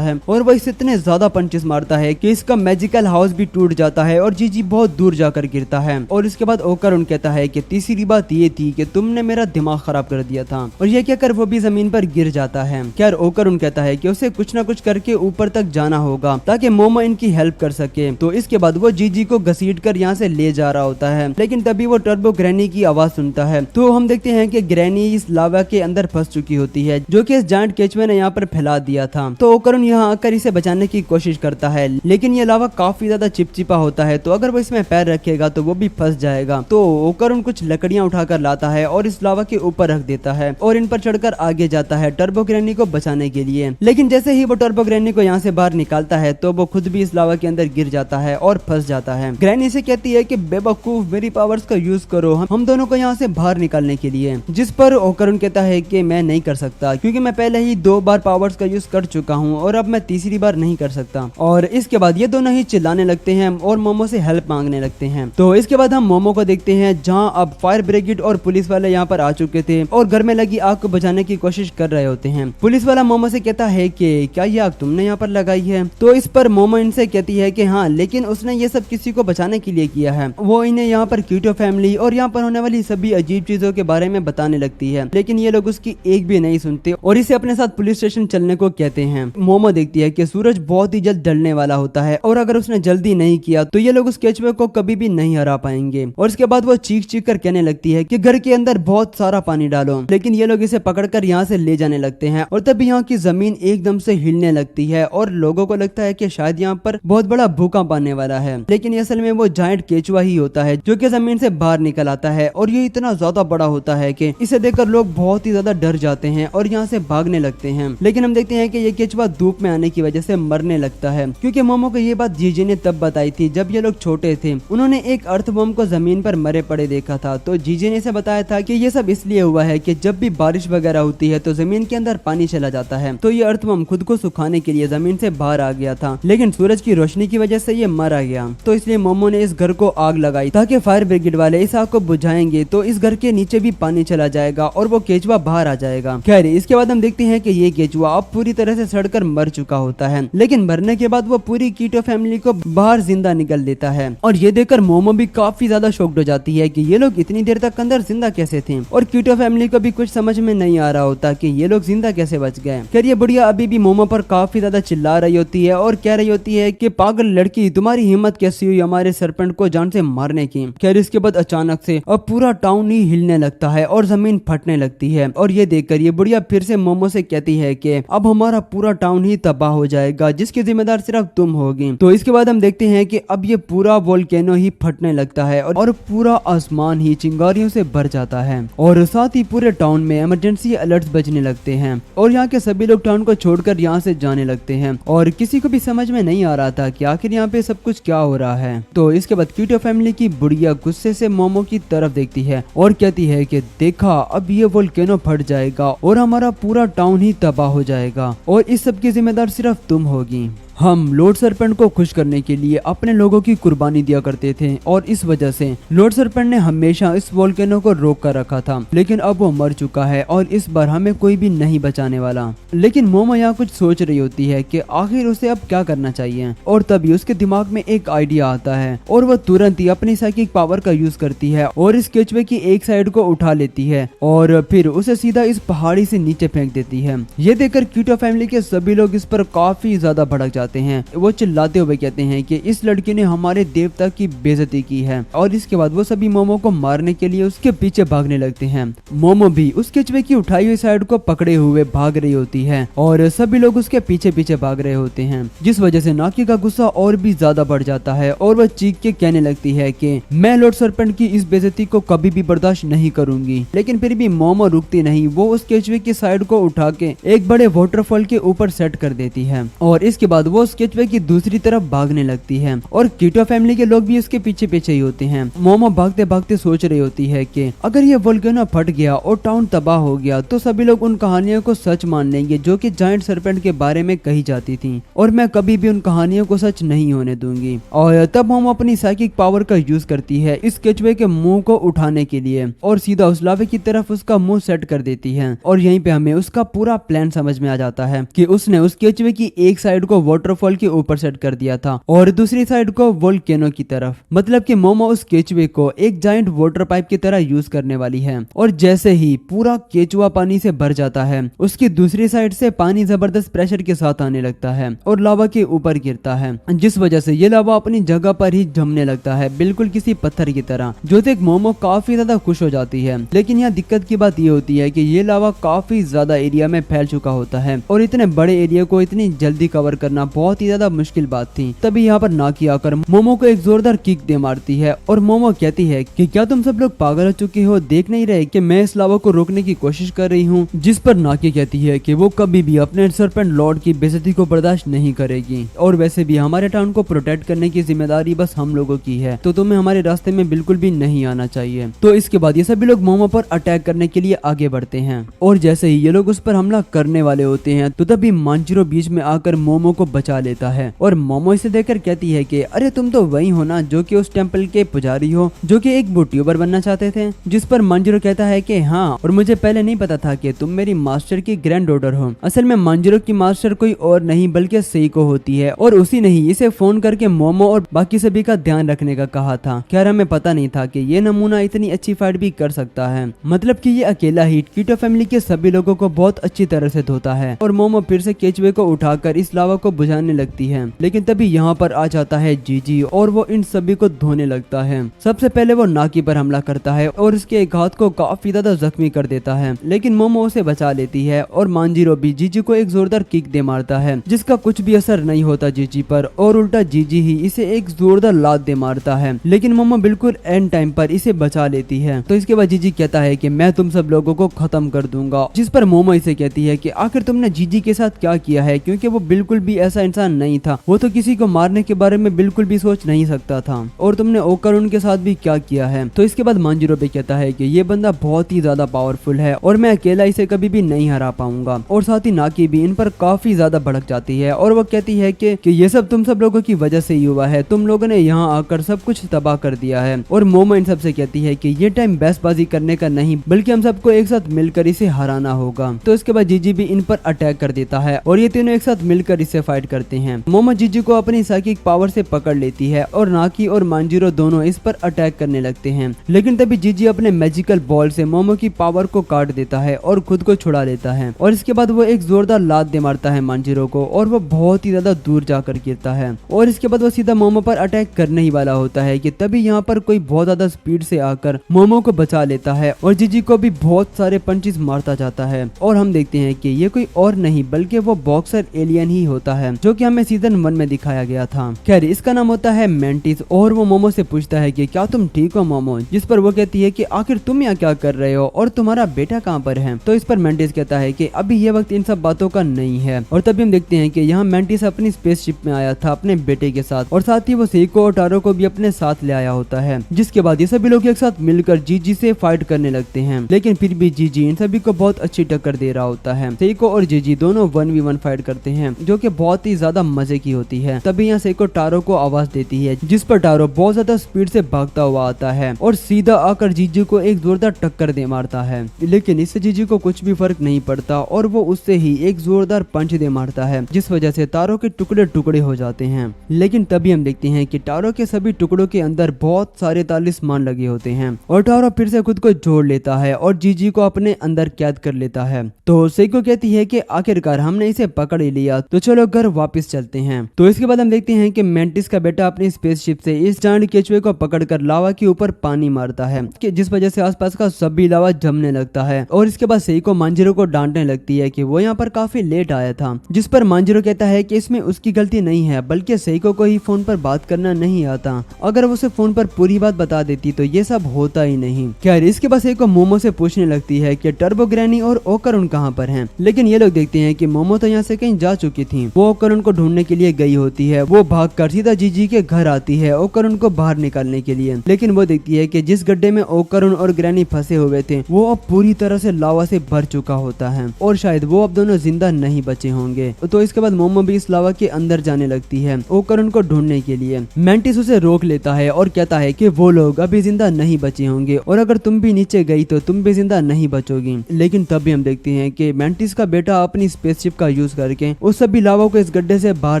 है और वो इसे इतने ज्यादा पंचेस मारता है कि इसका मैजिकल हाउस भी टूट जाता है और जीजी बहुत दूर जाकर गिरता है। और इसके बाद ओकरुन कहता है कि तीसरी बात ये थी कि तुमने मेरा दिमाग खराब कर दिया था, और ये कहकर वो भी जमीन पर गिर जाता है। खैर ओकरुन कहता है कि उसे कुछ ना कुछ करके ऊपर तक जाना होगा ताकि मोमो इनकी हेल्प कर सके। तो इसके बाद वो जीजी को घसीट कर यहाँ से ले जा रहा होता है, लेकिन तभी वो टर्बो ग्रैनी की आवाज सुनता है। तो हम देखते हैं कि ग्रैनी इस लावा के अंदर फंस चुकी होती है जो कि इस जायंट केचवे ने यहाँ पर फैला दिया था। तो ओकरुन यहाँ आकर इसे बचाने की कोशिश करता है, लेकिन ये लावा काफी ज्यादा चिपचिपा होता है, तो अगर वो इसमें पैर रखेगा तो वो भी फंस जाएगा। तो ओकरुन कुछ लकड़ियां उठाकर लाता है और इस लावा के ऊपर रख देता है और इन पर चढ़कर आगे जाता है टर्बो ग्रैनी को बचाने के लिए। लेकिन जैसे ही वो टर्बो ग्रैनी को यहाँ से बाहर निकालता है तो वो खुद भी इस लावा के अंदर गिर जाता है और फंस जाता है। ग्रैनी से कहती है कि बेवकूफ, मेरी पावर्स का यूज करो हम दोनों को यहाँ से बाहर निकालने के लिए, जिस पर ओकरुन कहता है कि मैं नहीं कर सकता क्योंकि मैं पहले ही 2 बार पावर्स का यूज कर चुका हूँ और अब मैं तीसरी बार नहीं कर सकता। और इसके बाद ये दोनों ही चिल्लाने लगते हैं और मोमो से हेल्प मांगने लगते हैं। तो इसके बाद हम मोमो को देखते हैं जहाँ अब फायर ब्रिगेड और पुलिस वाले यहाँ पर आ चुके थे और घर में लगी आग को बुझाने की कोशिश कर रहे होते हैं। पुलिस वाला मोमो से कहता है कि क्या ये आग तुमने यहाँ पर लगाई है। तो इस पर मोमो इनसे कहती है कि हाँ, लेकिन उसने ये सब किसी को बचाने के लिए किया है। वो इन्हें यहाँ पर कीटो फैमिली और यहाँ पर होने वाली सभी अजीब चीजों के बारे में बताने लगती है, लेकिन ये लोग उसकी एक भी नहीं सुनते और इसे अपने साथ पुलिस स्टेशन चलने को कहते हैं। मोमो देखती है कि सूरज बहुत ही जल्द ढलने वाला होता है और अगर उसने जल्दी नहीं किया तो ये लोग उस केचवे को कभी भी नहीं हरा पाएंगे। और इसके बाद वो चीख चीख कर कहने लगती है कि घर के अंदर बहुत सारा पानी डालो, लेकिन ये लोग इसे पकड़कर यहाँ से से ले जाने लगते हैं और तभी यहाँ की जमीन एकदम से हिलने लगती है और लोगों को लगता है कि शायद यहाँ पर बहुत बड़ा भूकंप आने वाला है, लेकिन असल में वो जायंट केचुआ ही होता है जो कि जमीन से बाहर निकल आता है और ये इतना ज्यादा बड़ा होता है कि इसे देखकर लोग बहुत ही ज्यादा डर जाते हैं और यहाँ से भागने लगते हैं। लेकिन हम देखते हैं कि ये केचुआ धूप में आने की वजह से मरने लगता है, क्योंकि मोमो को ये बात जीजी ने तब बताई थी जब ये लोग छोटे थे। उन्होंने एक अर्थवर्म को जमीन पर मरे पड़े देखा था, तो जीजी ने इसे बताया था कि ये सब इसलिए हुआ है कि जब भी बारिश वगैरह होती है तो जमीन के अंदर पानी चला जाता है, तो ये अर्थवर्म खुद को सुखाने के लिए जमीन से बाहर आ गया था, लेकिन सूरज की रोशनी की वजह से ये मारा गया। तो इसलिए मोमो ने इस घर को आग लगाई ताकि फायर ब्रिगेड वाले इस आग को बुझाएंगे तो इस घर के नीचे भी पानी चला जाएगा और वो केचुआ बाहर आ जाएगा। खैर इसके बाद हम देखते हैं कि ये केचुआ अब पूरी तरह से सड़कर मर चुका होता है, लेकिन मरने के बाद वो पूरी कीटो फैमिली को बाहर जिंदा निकल देता है और ये देखकर मोमो भी काफी ज्यादा शॉक्ड हो जाती है कि ये लोग इतनी देर तक अंदर जिंदा कैसे थे, और कीटो फैमिली को भी कुछ समझ में नहीं आ रहा होता कि ये लोग जिंदा कैसे बच गए। खैर ये बुढ़िया अभी भी मोमो पर काफी ज्यादा चिल्ला रही होती है और कह रही होती है कि पागल लड़की, तुम्हारी हिम्मत कैसी हुई हमारे सरपंच को जान से मारने की। खैर इसके बाद अचानक से अब पूरा टाउन ही हिलने लगता है और जमीन फटने लगती है और ये देखकर ये बुढ़िया फिर से मोमो से कहती है कि अब हमारा पूरा टाउन ही तबाह हो जाएगा जिसकी जिम्मेदार सिर्फ तुम होगी। तो इसके बाद हम देखते हैं कि अब ये पूरा वोल्केनो ही फटने लगता है और पूरा आसमान ही चिंगारियों से भर जाता है और साथ ही पूरे टाउन में इमरजेंसी अलर्ट्स बजने लगते हैं और यहाँ के सभी लोग टाउन को छोड़कर यहाँ से जाने लगते हैं और किसी को भी समझ में नहीं आ रहा था कि आखिर यहाँ पे सब कुछ क्या हो रहा है। तो इसके बाद कीटो फैमिली की बुढ़िया गुस्से से मोमो की तरफ देखती है और कहती है कि देखा, अब ये वोल्केनो फट जाएगा और हमारा पूरा टाउन ही तबाह हो जाएगा और इस सब की जिम्मेदार सिर्फ तुम होगी। हम लॉर्ड सरपेंट को खुश करने के लिए अपने लोगों की कुर्बानी दिया करते थे और इस वजह से लॉर्ड सरपेंट ने हमेशा इस वोल्केनो को रोक कर रखा था, लेकिन अब वो मर चुका है और इस बार हमें कोई भी नहीं बचाने वाला। लेकिन मोमो यहाँ कुछ सोच रही होती है कि आखिर उसे अब क्या करना चाहिए और तभी उसके दिमाग में एक आइडिया आता है और वह तुरंत ही अपनी साइकिक पावर का यूज करती है और इस केचुए की एक साइड को उठा लेती है और फिर उसे सीधा इस पहाड़ी से नीचे फेंक देती है। ये देखकर कीटो फैमिली के सभी लोग इस पर काफी ज्यादा भड़क जाते हैं। वो चिल्लाते हुए कहते हैं कि इस लड़की ने हमारे देवता की बेइज्जती की है और इसके बाद वो सभी मोमो को मारने के लिए उसके पीछे भागने लगते हैं। मोमो भी उस केचुए की उठाई हुई साइड को पकड़े हुए भाग रही होती है और सभी लोग उसके पीछे पीछे भाग रहे होते हैं, जिस वजह से नाकी का गुस्सा और भी ज्यादा बढ़ जाता है और वह चीख के कहने लगती है कि मैं लॉर्ड सरपेंट की इस बेइज्जती को कभी भी बर्दाश्त नहीं करूंगी। लेकिन फिर भी मोमो रुकती नहीं, वो उस केचुए की साइड को उठा के एक बड़े वाटरफॉल के ऊपर सेट कर देती है और इसके बाद वो केचुए की दूसरी तरफ भागने लगती है और कीटो फैमिली के लोग भी उसके पीछे पीछे ही होते हैं। मोमो भागते भागते सोच रही होती है कि अगर ये वोल्केनो फट गया और टाउन तबाह हो गया तो सभी लोग उन कहानियों को सच मान लेंगे जो कि जायंट सरपेंट के बारे में कही जाती थी और मैं कभी भी उन कहानियों को सच नहीं होने दूंगी। और तब मोमो अपनी साइकिक पावर का यूज करती है इस केचुए के मुंह को उठाने के लिए और सीधा उस लावे की तरफ उसका मुंह सेट कर देती है और यहीं पे हमें उसका पूरा प्लान समझ में आ जाता है कि उसने उस केचुए की एक साइड को वाटरफॉल के ऊपर सेट कर दिया था और दूसरी साइड को वोल्केनो की तरफ। मतलब कि मोमो उस केचुए को एक जायंट वाटर पाइप की तरह यूज करने वाली है और जैसे ही पूरा केचुआ पानी से भर जाता है उसकी दूसरी साइड से पानी जबरदस्त प्रेशर के साथ आने लगता है और लावा के ऊपर गिरता है, जिस वजह से ये लावा अपनी जगह पर ही जमने लगता है बिल्कुल किसी पत्थर की तरह, जो देख मोमो काफी ज्यादा खुश हो जाती है। लेकिन यहाँ दिक्कत की बात ये होती है कि ये लावा काफी ज्यादा एरिया में फैल चुका होता है और इतने बड़े एरिया को इतनी जल्दी कवर करना बहुत ही ज्यादा मुश्किल बात थी। तभी यहाँ पर नाकी आकर मोमो को एक जोरदार किक दे मारती है और मोमो कहती है कि क्या तुम सब लोग पागल हो चुके हो, देख नहीं रहे कि मैं इस लावा को रोकने की कोशिश कर रही हूँ। जिस पर नाकी कहती है कि वो कभी भी अपने सरपेंट लॉर्ड की बेइज्जती को बर्दाश्त नहीं करेगी और वैसे भी हमारे टाउन को प्रोटेक्ट करने की जिम्मेदारी बस हम लोगों की है, तो तुम्हें हमारे रास्ते में बिल्कुल भी नहीं आना चाहिए। तो इसके बाद ये सभी लोग मोमो पर अटैक करने के लिए आगे बढ़ते हैं और जैसे ही ये लोग उस पर हमला करने वाले होते हैं तो तभी मांजिरो बीच में आकर मोमो को बचा लेता है और मोमो इसे देखकर कहती है कि अरे तुम तो वही हो ना जो कि उस टेम्पल के पुजारी हो जो कि एक यूट्यूबर बनना चाहते थे। जिस पर मांजिरो कहता है कि हाँ, और मुझे पहले नहीं पता था कि तुम मेरी मास्टर की ग्रैंड डॉटर हो। असल में मांजिरो की मास्टर कोई और नहीं बल्कि सेइको होती है और उसी ने ही इसे फोन करके मोमो और बाकी सभी का ध्यान रखने का कहा था। खैर हमें पता नहीं था कि ये नमूना इतनी अच्छी फाइट भी कर सकता है, मतलब कि ये अकेला ही कीटो फैमिली के सभी लोगों को बहुत अच्छी तरह से धोता है और मोमो फिर से केचुए को उठाकर इस लावा को बुझाने समझाने लगती है। लेकिन तभी यहाँ पर आ जाता है जीजी और वो इन सभी को धोने लगता है। सबसे पहले वो नाकी पर हमला करता है और उसके एक हाथ को काफी ज्यादा जख्मी कर देता है, लेकिन मोमो उसे बचा लेती है और मांजिरो भी जीजी को एक जोरदार किक दे मारता है, जिसका कुछ भी असर नहीं होता जीजी पर, और उल्टा जीजी ही इसे एक जोरदार लात दे मारता है। लेकिन मोमो बिल्कुल एंड टाइम पर इसे बचा लेती है। तो इसके बाद जीजी कहता है कि मैं तुम सब लोगों को खत्म कर दूंगा, जिस पर मोमो इसे कहती है कि आखिर तुमने जीजी के साथ क्या किया है, क्योंकि वो बिल्कुल भी ऐसा इंसान नहीं था, वो तो किसी को मारने के बारे में बिल्कुल भी सोच नहीं सकता था, और तुमने ओकारुन के साथ भी क्या किया है। तो इसके बाद मांजिरो भी कहता है कि ये बंदा बहुत ही ज्यादा पावरफुल है और मैं अकेला इसे कभी भी नहीं हरा पाऊंगा। और साथ ही नाकी भी इन पर काफी ज्यादा भड़क जाती है और वो कहती है कि ये सब तुम सब लोगों की वजह से ही हुआ है, तुम लोगों ने यहाँ आकर सब कुछ तबाह कर दिया है। और मोमो इन सबसे कहती है कि ये टाइम बहसबाजी करने का नहीं, बल्कि हम सबको एक साथ मिलकर इसे हराना होगा। तो इसके बाद जीजी भी इन पर अटैक कर देता है और ये तीनों एक साथ मिलकर इसे फाइट करते हैं। मोमो जीजी को अपनी साइकिक पावर से पकड़ लेती है और नाकी और मांजिरो दोनों इस पर अटैक करने लगते हैं। लेकिन तभी जीजी अपने मैजिकल बॉल से मोमो की पावर को काट देता है और खुद को छुड़ा लेता है, और इसके बाद वो एक जोरदार लात दे मारता है मांजिरो को और वो बहुत ही ज्यादा दूर जाकर गिरता है। और इसके बाद वो सीधा मोमो पर अटैक करने ही वाला होता है कि तभी यहाँ पर कोई बहुत ज्यादा स्पीड से आकर मोमो को बचा लेता है और जीजी को भी बहुत सारे पंचेस मारता जाता है। और हम देखते हैं कि ये कोई और नहीं बल्कि वो बॉक्सर एलियन ही होता है, जो कि हमें सीजन 1 में दिखाया गया था। खैर इसका नाम होता है मेंटिस, और वो मोमो से पूछता है कि क्या तुम ठीक हो मोमो, जिस पर वो कहती है कि आखिर तुम यहाँ क्या कर रहे हो और तुम्हारा बेटा कहाँ पर है। तो इस पर मेंटिस कहता है कि अभी ये वक्त इन सब बातों का नहीं है। और तभी हम देखते हैं कि यहाँ मेंटिस अपनी स्पेसशिप में आया था अपने बेटे के साथ, और साथ ही वो सेइको और टारो को भी अपने साथ ले आया होता है, जिसके बाद ये सभी लोग एक साथ मिलकर जीजी से फाइट करने लगते हैं। लेकिन फिर भी जीजी इन सभी को बहुत अच्छी टक्कर दे रहा होता है। सेइको और जीजी दोनों 1v1 फाइट करते हैं, जो कि बहुत ही ज्यादा मजे की होती है। तभी यहाँ सेइको टारो को आवाज देती है, जिस पर टारो बहुत ज्यादा स्पीड से भागता हुआ आता है और सीधा आकर जीजी को एक जोरदार टक्कर दे मारता है। लेकिन इससे जीजी को कुछ भी फर्क नहीं पड़ता और वो उससे ही एक जोरदार पंच दे मारता है, जिस वजह से टारो के टुकड़े टुकड़े हो जाते हैं। लेकिन तभी हम देखते हैं कि टारो के सभी टुकड़ों के अंदर बहुत सारे तालिस्मान लगे होते हैं और टारो फिर से खुद को जोड़ लेता है और जीजी को अपने अंदर कैद कर लेता है। तो सेइको कहती है कि आखिरकार हमने इसे पकड़ ही लिया, तो चलो घर वापस चलते हैं। तो इसके बाद हम देखते हैं कि मेंटिस का बेटा अपनी स्पेसशिप से इस जायंट केचुए को पकड़कर लावा के ऊपर पानी मारता है, जिस वजह से आसपास का सभी लावा जमने लगता है। और इसके बाद सेइको मांजिरो को डांटने लगती है कि वो यहाँ पर काफी लेट आया था, जिस पर मांजिरो कहता है कि इसमें उसकी गलती नहीं है, बल्कि सेइको को ही फोन पर बात करना नहीं आता। अगर वो उसे फोन पर पूरी बात बता देती तो ये सब होता ही नहीं। खैर इसके बाद सेइको मोमो से पूछने लगती है कि टर्बो ग्रैनी और ओकारुन कहाँ पर हैं। लेकिन ये लोग देखते हैं कि मोमो तो यहाँ से कहीं जा चुकी थी। वो ओकारुन को ढूंढने के लिए गई होती है। वो भागकर सीधा जीजी के घर आती है ओकारुन को बाहर निकालने के लिए। लेकिन वो देखती है कि जिस गड्ढे में ओकारुन और ग्रैनी फंसे हुए थे वो अब पूरी तरह से लावा से भर चुका होता है और शायद वो अब दोनों जिंदा नहीं बचे होंगे। तो इसके बाद मोमो भी इस लावा के अंदर जाने लगती है ओकारुन को ढूंढने के लिए। मेंटिस उसे रोक लेता है और कहता है कि वो लोग अभी जिंदा नहीं बचे होंगे और अगर तुम भी नीचे गई तो तुम भी जिंदा नहीं बचोगी। लेकिन तभी हम देखते हैं कि मेंटिस का बेटा अपनी स्पेसशिप का यूज करके उस सभी लावा को इस गड्ढे से बाहर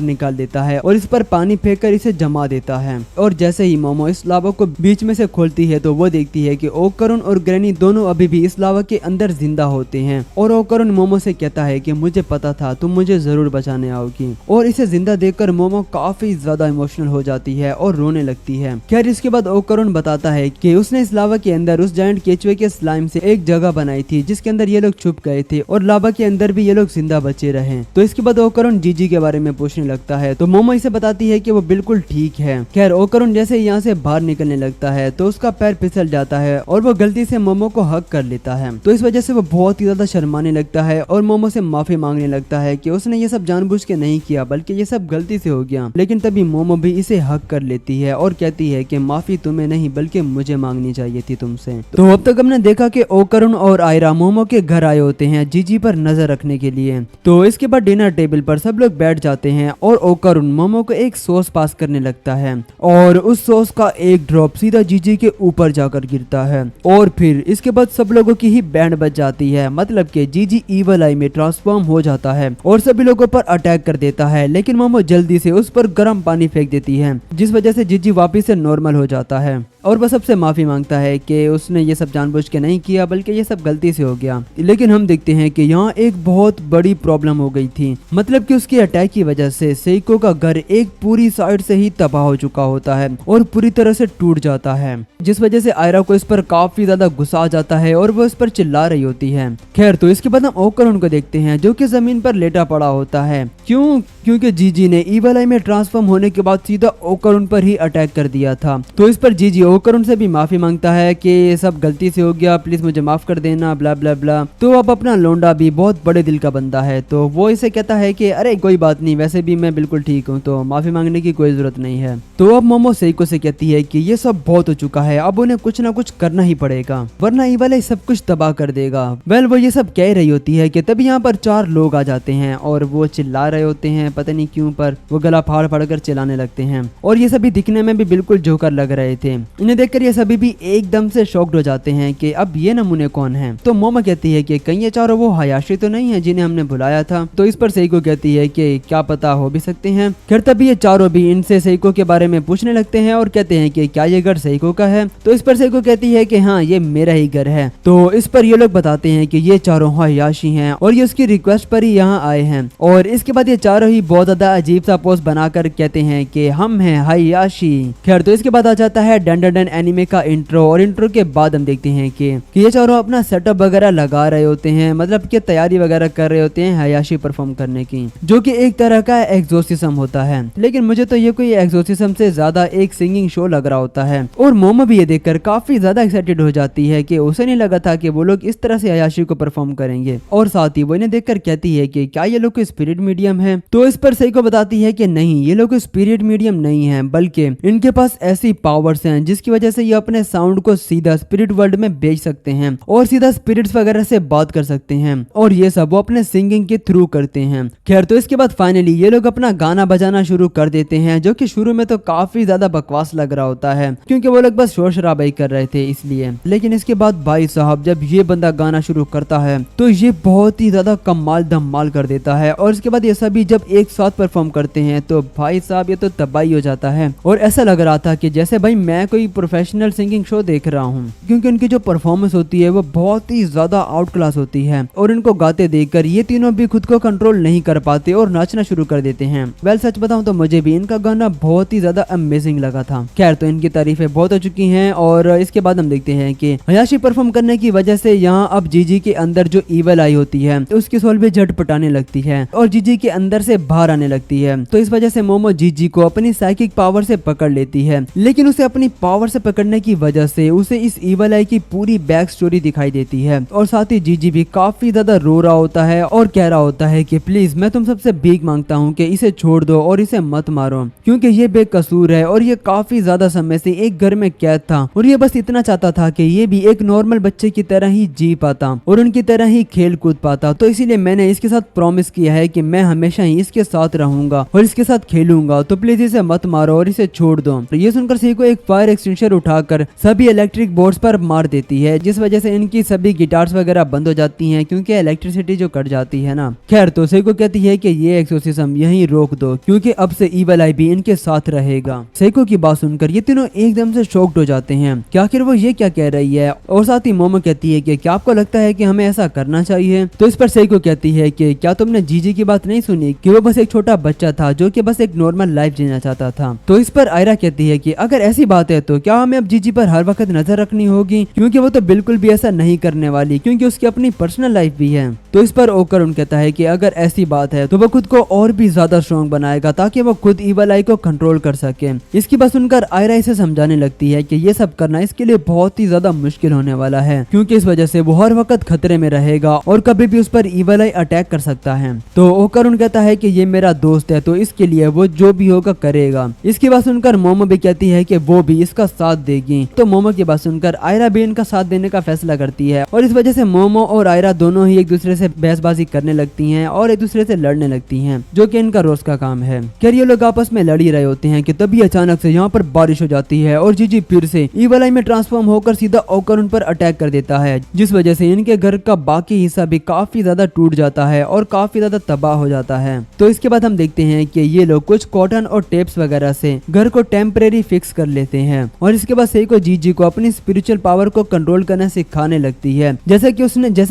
निकाल देता है और इस पर पानी फेंककर इसे जमा देता है। और जैसे ही मोमो इस लावा को बीच में से खोलती है तो वो देखती है कि ओकारुन और ग्रैनी दोनों अभी भी इस लावा के अंदर जिंदा होते हैं। और ओकारुन मोमो से कहता है कि मुझे पता था तुम मुझे जरूर बचाने आओगी। और इसे जिंदा देखकर मोमो काफी ज्यादा इमोशनल हो जाती है और रोने लगती है। खैर इसके बाद ओकारुन बताता है कि उसने इस लावा के अंदर उस जायंट केचुए के स्लाइम से एक जगह बनाई थी जिसके अंदर ये लोग छुप गए थे और लावा के अंदर भी ये लोग जिंदा बचे रहे। तो इसके बाद ओकारुन जीजी के बारे में पूछने लगता है तो मोमो इसे बताती है कि वो बिल्कुल ठीक है। खैर ओकारुन जैसे यहाँ से बाहर निकलने लगता है तो उसका पैर फिसल जाता है और वो गलती से मोमो को हक कर लेता है। तो इस वजह से वो बहुत ही ज्यादा शर्माने लगता है और मोमो से माफी मांगने लगता है कि उसने ये सब जानबूझ के नहीं किया बल्कि ये सब गलती से हो गया। लेकिन तभी मोमो भी इसे हक कर लेती है और कहती है कि माफी तुम्हें नहीं बल्कि मुझे मांगनी चाहिए थी तुमसे। तो अब तक हमने देखा कि ओकारुन और आयरा मोमो के घर आए होते हैं जीजी पर नजर रखने के लिए। तो इसके बाद डिनर टेबल पर सब लोग बैठ जाते हैं और ओकारुन मोमो को एक सॉस पास करने लगता है और उस सॉस का एक ड्रॉप सीधा जीजी के ऊपर जाकर गिरता है और फिर इसके बाद सब लोगों की ही बैंड बज जाती है। मतलब कि जीजी ईवल आई में ट्रांसफॉर्म हो जाता है और सभी लोगों पर अटैक कर देता है। लेकिन मोमो जल्दी से उस पर गर्म पानी फेंक देती है जिस वजह से जीजी वापस से नॉर्मल हो जाता है। और वह सबसे माफी मांगता है कि उसने ये सब जानबूझ के नहीं किया बल्कि ये सब गलती से हो गया। लेकिन हम देखते हैं कि यहाँ एक बहुत बड़ी प्रॉब्लम हो गई थी, मतलब कि उसके अटैक की वजह से सेइको का घर एक पूरी साइड से ही तबाह हो चुका होता है और पूरी तरह से टूट जाता है, जिस वजह से आयरा को इस पर काफी ज्यादा गुस्सा आ जाता है और वो इस पर चिल्ला रही होती है। खैर तो इसके बाद हम ओकरुन को देखते हैं जो कि जमीन पर लेटा पड़ा होता है। क्योंकि जीजी ने ईवल आई में ट्रांसफॉर्म होने के बाद सीधा ओकरुन पर ही अटैक कर दिया था। तो इस पर जीजी ओकरुन से भी माफी मांगता है कि ये सब गलती से हो गया, प्लीज मुझे माफ कर देना, ब्ला ब्ला ब्ला। तो अब अपना लोंडा भी बहुत बड़े दिल का बंदा है, तो वो इसे कहता है कि अरे कोई बात नहीं, वैसे भी मैं बिल्कुल ठीक हूँ, तो माफी मांगने की कोई जरूरत नहीं है। तो अब मोमो सेइको से कहती है कि ये सब बहुत हो चुका है, अब उन्हें कुछ ना कुछ करना ही पड़ेगा वरना ईवल आई सब कुछ तबाह कर देगा। वेल वो ये सब कह रही होती है कि तभी यहाँ पर 4 लोग आ जाते हैं और वो चिल्ला रहे होते हैं, पता नहीं क्यों, पर वो गला फाड़ फाड़ कर चिल्लाने लगते हैं और ये सभी दिखने में भी बिल्कुल जोकर लग रहे थे। इन्हें देखकर ये सभी भी एकदम से शॉक्ड हो जाते हैं कि अब ये नमूने कौन हैं। तो मोमो कहती है कि कहीं ये चारों वो हायाशी तो नहीं है जिन्हें हमने बुलाया था। तो इस पर सेइको कहती है कि क्या पता, हो भी सकते हैं। फिर तभी ये चारों भी इनसे सेइको के बारे में पूछने लगते हैं और कहते हैं कि क्या ये घर सेइको का है। तो इस पर सेइको कहती है कि हाँ, ये मेरा ही घर है। तो इस पर ये लोग बताते हैं कि ये चारों हायाशी हैं और ये उसकी रिक्वेस्ट पर ही यहाँ आए हैं। और इसके बाद ये चारों ही बहुत ज्यादा अजीब सा पोज बनाकर कहते हैं कि हम हैं हायाशी। खैर तो इसके बाद आ जाता है डन डन डन एनिमे का इंट्रो और इंट्रो के बाद हम देखते हैं कि ये चारों अपना सेटअप वगैरह लगा रहे होते हैं, मतलब कि तैयारी वगैरह कर रहे होते हैं हायाशी परफॉर्म करने की, जो कि एक तरह का एक्सोर्सिज्म होता है। लेकिन मुझे तो ये कोई एक्सोर्सिज्म से ज्यादा एक सिंगिंग शो लग रहा होता है। और मोमो भी ये देखकर काफी ज्यादा एक्साइटेड हो जाती है कि उसे नहीं लगा था कि वो लोग इस तरह से हायाशी को परफॉर्म करेंगे। और साथ ही वो इन्हें देखकर कहती है कि क्या ये लोग कोई स्पिरिट मीडियम है। तो इस पर सेइको बताती है कि नहीं, ये लोग स्पिरिट मीडियम नहीं है, बल्कि इनके पास ऐसी पावर्स हैं जिसकी वजह से ये अपने साउंड को सीधा स्पिरिट वर्ल्ड में भेज सकते हैं और सीधा स्पिरिट्स वगैरह से बात कर सकते हैं और ये सब वो अपने सिंगिंग के थ्रू करते हैं। खैर तो इसके बाद फाइनली ये लोग अपना गाना बजाना शुरू कर देते हैं, जो कि शुरू में तो काफी ज्यादा बकवास लग रहा होता है क्योंकि वो लोग बस शोर शराबा ही कर रहे थे इसलिए। लेकिन इसके बाद भाई साहब जब ये बंदा गाना शुरू करता है तो ये बहुत ही ज्यादा कमाल धमाल कर देता है और इसके बाद ये सभी जब एक साथ परफॉर्म करते हैं तो भाई साहब ये तो तबाही हो जाता है। और ऐसा लग रहा था कि जैसे भाई मैं कोई प्रोफेशनल सिंगिंग शो देख रहा हूँ, क्योंकि उनकी जो परफॉर्मेंस होती है वो बहुत ही ज्यादा आउट क्लास होती है और इनको गाते देखकर ये तीनों भी खुद को कंट्रोल नहीं कर पाते और नाचना शुरू कर देते हैं। वेल सच बताऊं तो मुझे भी इनका गाना बहुत ही ज्यादा अमेजिंग लगा था। खैर तो इनकी तारीफें बहुत हो चुकी हैं और इसके बाद हम देखते हैं कि हायाशी परफॉर्म करने की वजह से यहाँ अब जीजी के अंदर जो ईवल आई होती है उसकी सोल भी झटपटाने लगती है और जीजी के अंदर से बाहर आने लगती है। तो इस वजह से मोमो जीजी को अपनी साइकिक पावर से पकड़ लेती है, लेकिन उसे अपनी पावर से पकड़ने की वजह से उसे इस ईवल आई की पूरी बैक स्टोरी दिखाई देती है और साथ ही जीजी भी काफी ज्यादा रो रहा होता है और कह रहा होता है कि प्लीज मैं तुम सबसे भीख मांगता हूँ कि इसे छोड़ दो और इसे मत मारो, क्योंकि ये बेकसूर है और ये काफी ज्यादा समय से एक घर में कैद था और ये बस इतना चाहता था कि ये भी एक नॉर्मल बच्चे की तरह ही जी पाता और उनकी तरह ही खेल कूद पाता। तो इसीलिए मैंने इसके साथ प्रॉमिस किया है कि मैं हमेशा ही इसके साथ रहूंगा और इसके साथ खेलूंगा, तो प्लीज इसे मत मारो और इसे छोड़ दो। तो ये सुनकर सेइको एक फायर एक्सटिंग्विशर उठाकर सभी इलेक्ट्रिक बोर्ड्स पर मार देती है, जिस वजह से इनकी सभी गिटार्स वगैरह बंद हो जाती हैं क्योंकि इलेक्ट्रिसिटी जो कट जाती है ना। खैर तो सेइको कहती है कि ये एक्सोर्सिज्म यहीं रोक दो क्योंकि अब से ईवल आई भी इनके साथ रहेगा। सेइको की बात सुनकर ये तीनों एकदम से शॉक्ड हो जाते हैं कि आखिर वो ये क्या कह रही है। और साथ ही मोमो कहती है कि क्या आपको लगता है कि हमें ऐसा करना चाहिए। तो इस पर सेइको कहती है कि क्या तुमने जीजी की बात नहीं सुनी कि वो बस एक छोटा बच्चा था जो कि बस एक नॉर्मल लाइफ जीना चाहता था। तो इस पर आयरा कहती है कि अगर ऐसी बात है तो क्या हमें अब जीजी पर हर वक्त नजर रखनी होगी, क्योंकि वो तो बिल्कुल भी ऐसा नहीं करने वाली क्योंकि उसकी अपनी पर्सनल लाइफ भी है। तो इस पर ओकरुन कहता है कि अगर ऐसी बात है तो वो खुद को और भी ज्यादा स्ट्रॉन्ग बनाएगा ताकि वो खुद ईवल आई को कंट्रोल कर सके। इसकी बात सुनकर आयरा इसे समझाने लगती है कि ये सब करना इसके लिए बहुत ही ज्यादा मुश्किल होने वाला है क्योंकि इस वजह से वो हर वक्त खतरे में रहेगा और कभी भी उस पर ईवल आई अटैक कर सकता है। तो ओकरुन कहता है कि ये मेरा दोस्त है तो इसके लिए वो जो भी होगा करेगा। इसकी बात सुनकर मोमो भी कहती है कि वो भी इसका साथ देगी। तो मोमो की बात सुनकर आयरा भी इनका साथ देने का फैसला करती है और इस वजह से मोमो और आयरा दोनों ही एक दूसरे से बहसबाजी करने लगती हैं और एक दूसरे से लड़ने लगती हैं, जो कि इनका रोज का काम है। खैर ये लोग आपस में लड़ ही रहे होते हैं कि तभी अचानक से यहाँ पर बारिश हो जाती है और जीजी फिर से ईवल आई में ट्रांसफॉर्म होकर सीधा ओकरुन पर अटैक कर देता है, जिस वजह से इनके घर का बाकी हिस्सा भी काफी ज्यादा टूट जाता है और काफी ज्यादा तबाह हो जाता है। तो इसके बाद हम देखते हैं कि ये लोग कुछ कॉटन और टेप्स वगैरह से घर को टेम्परेरी फिक्स कर लेते हैं और इसके बाद सेइको जीजी को अपनी स्पिरिचुअल पावर को कंट्रोल करना सिखाने लगती है, जैसा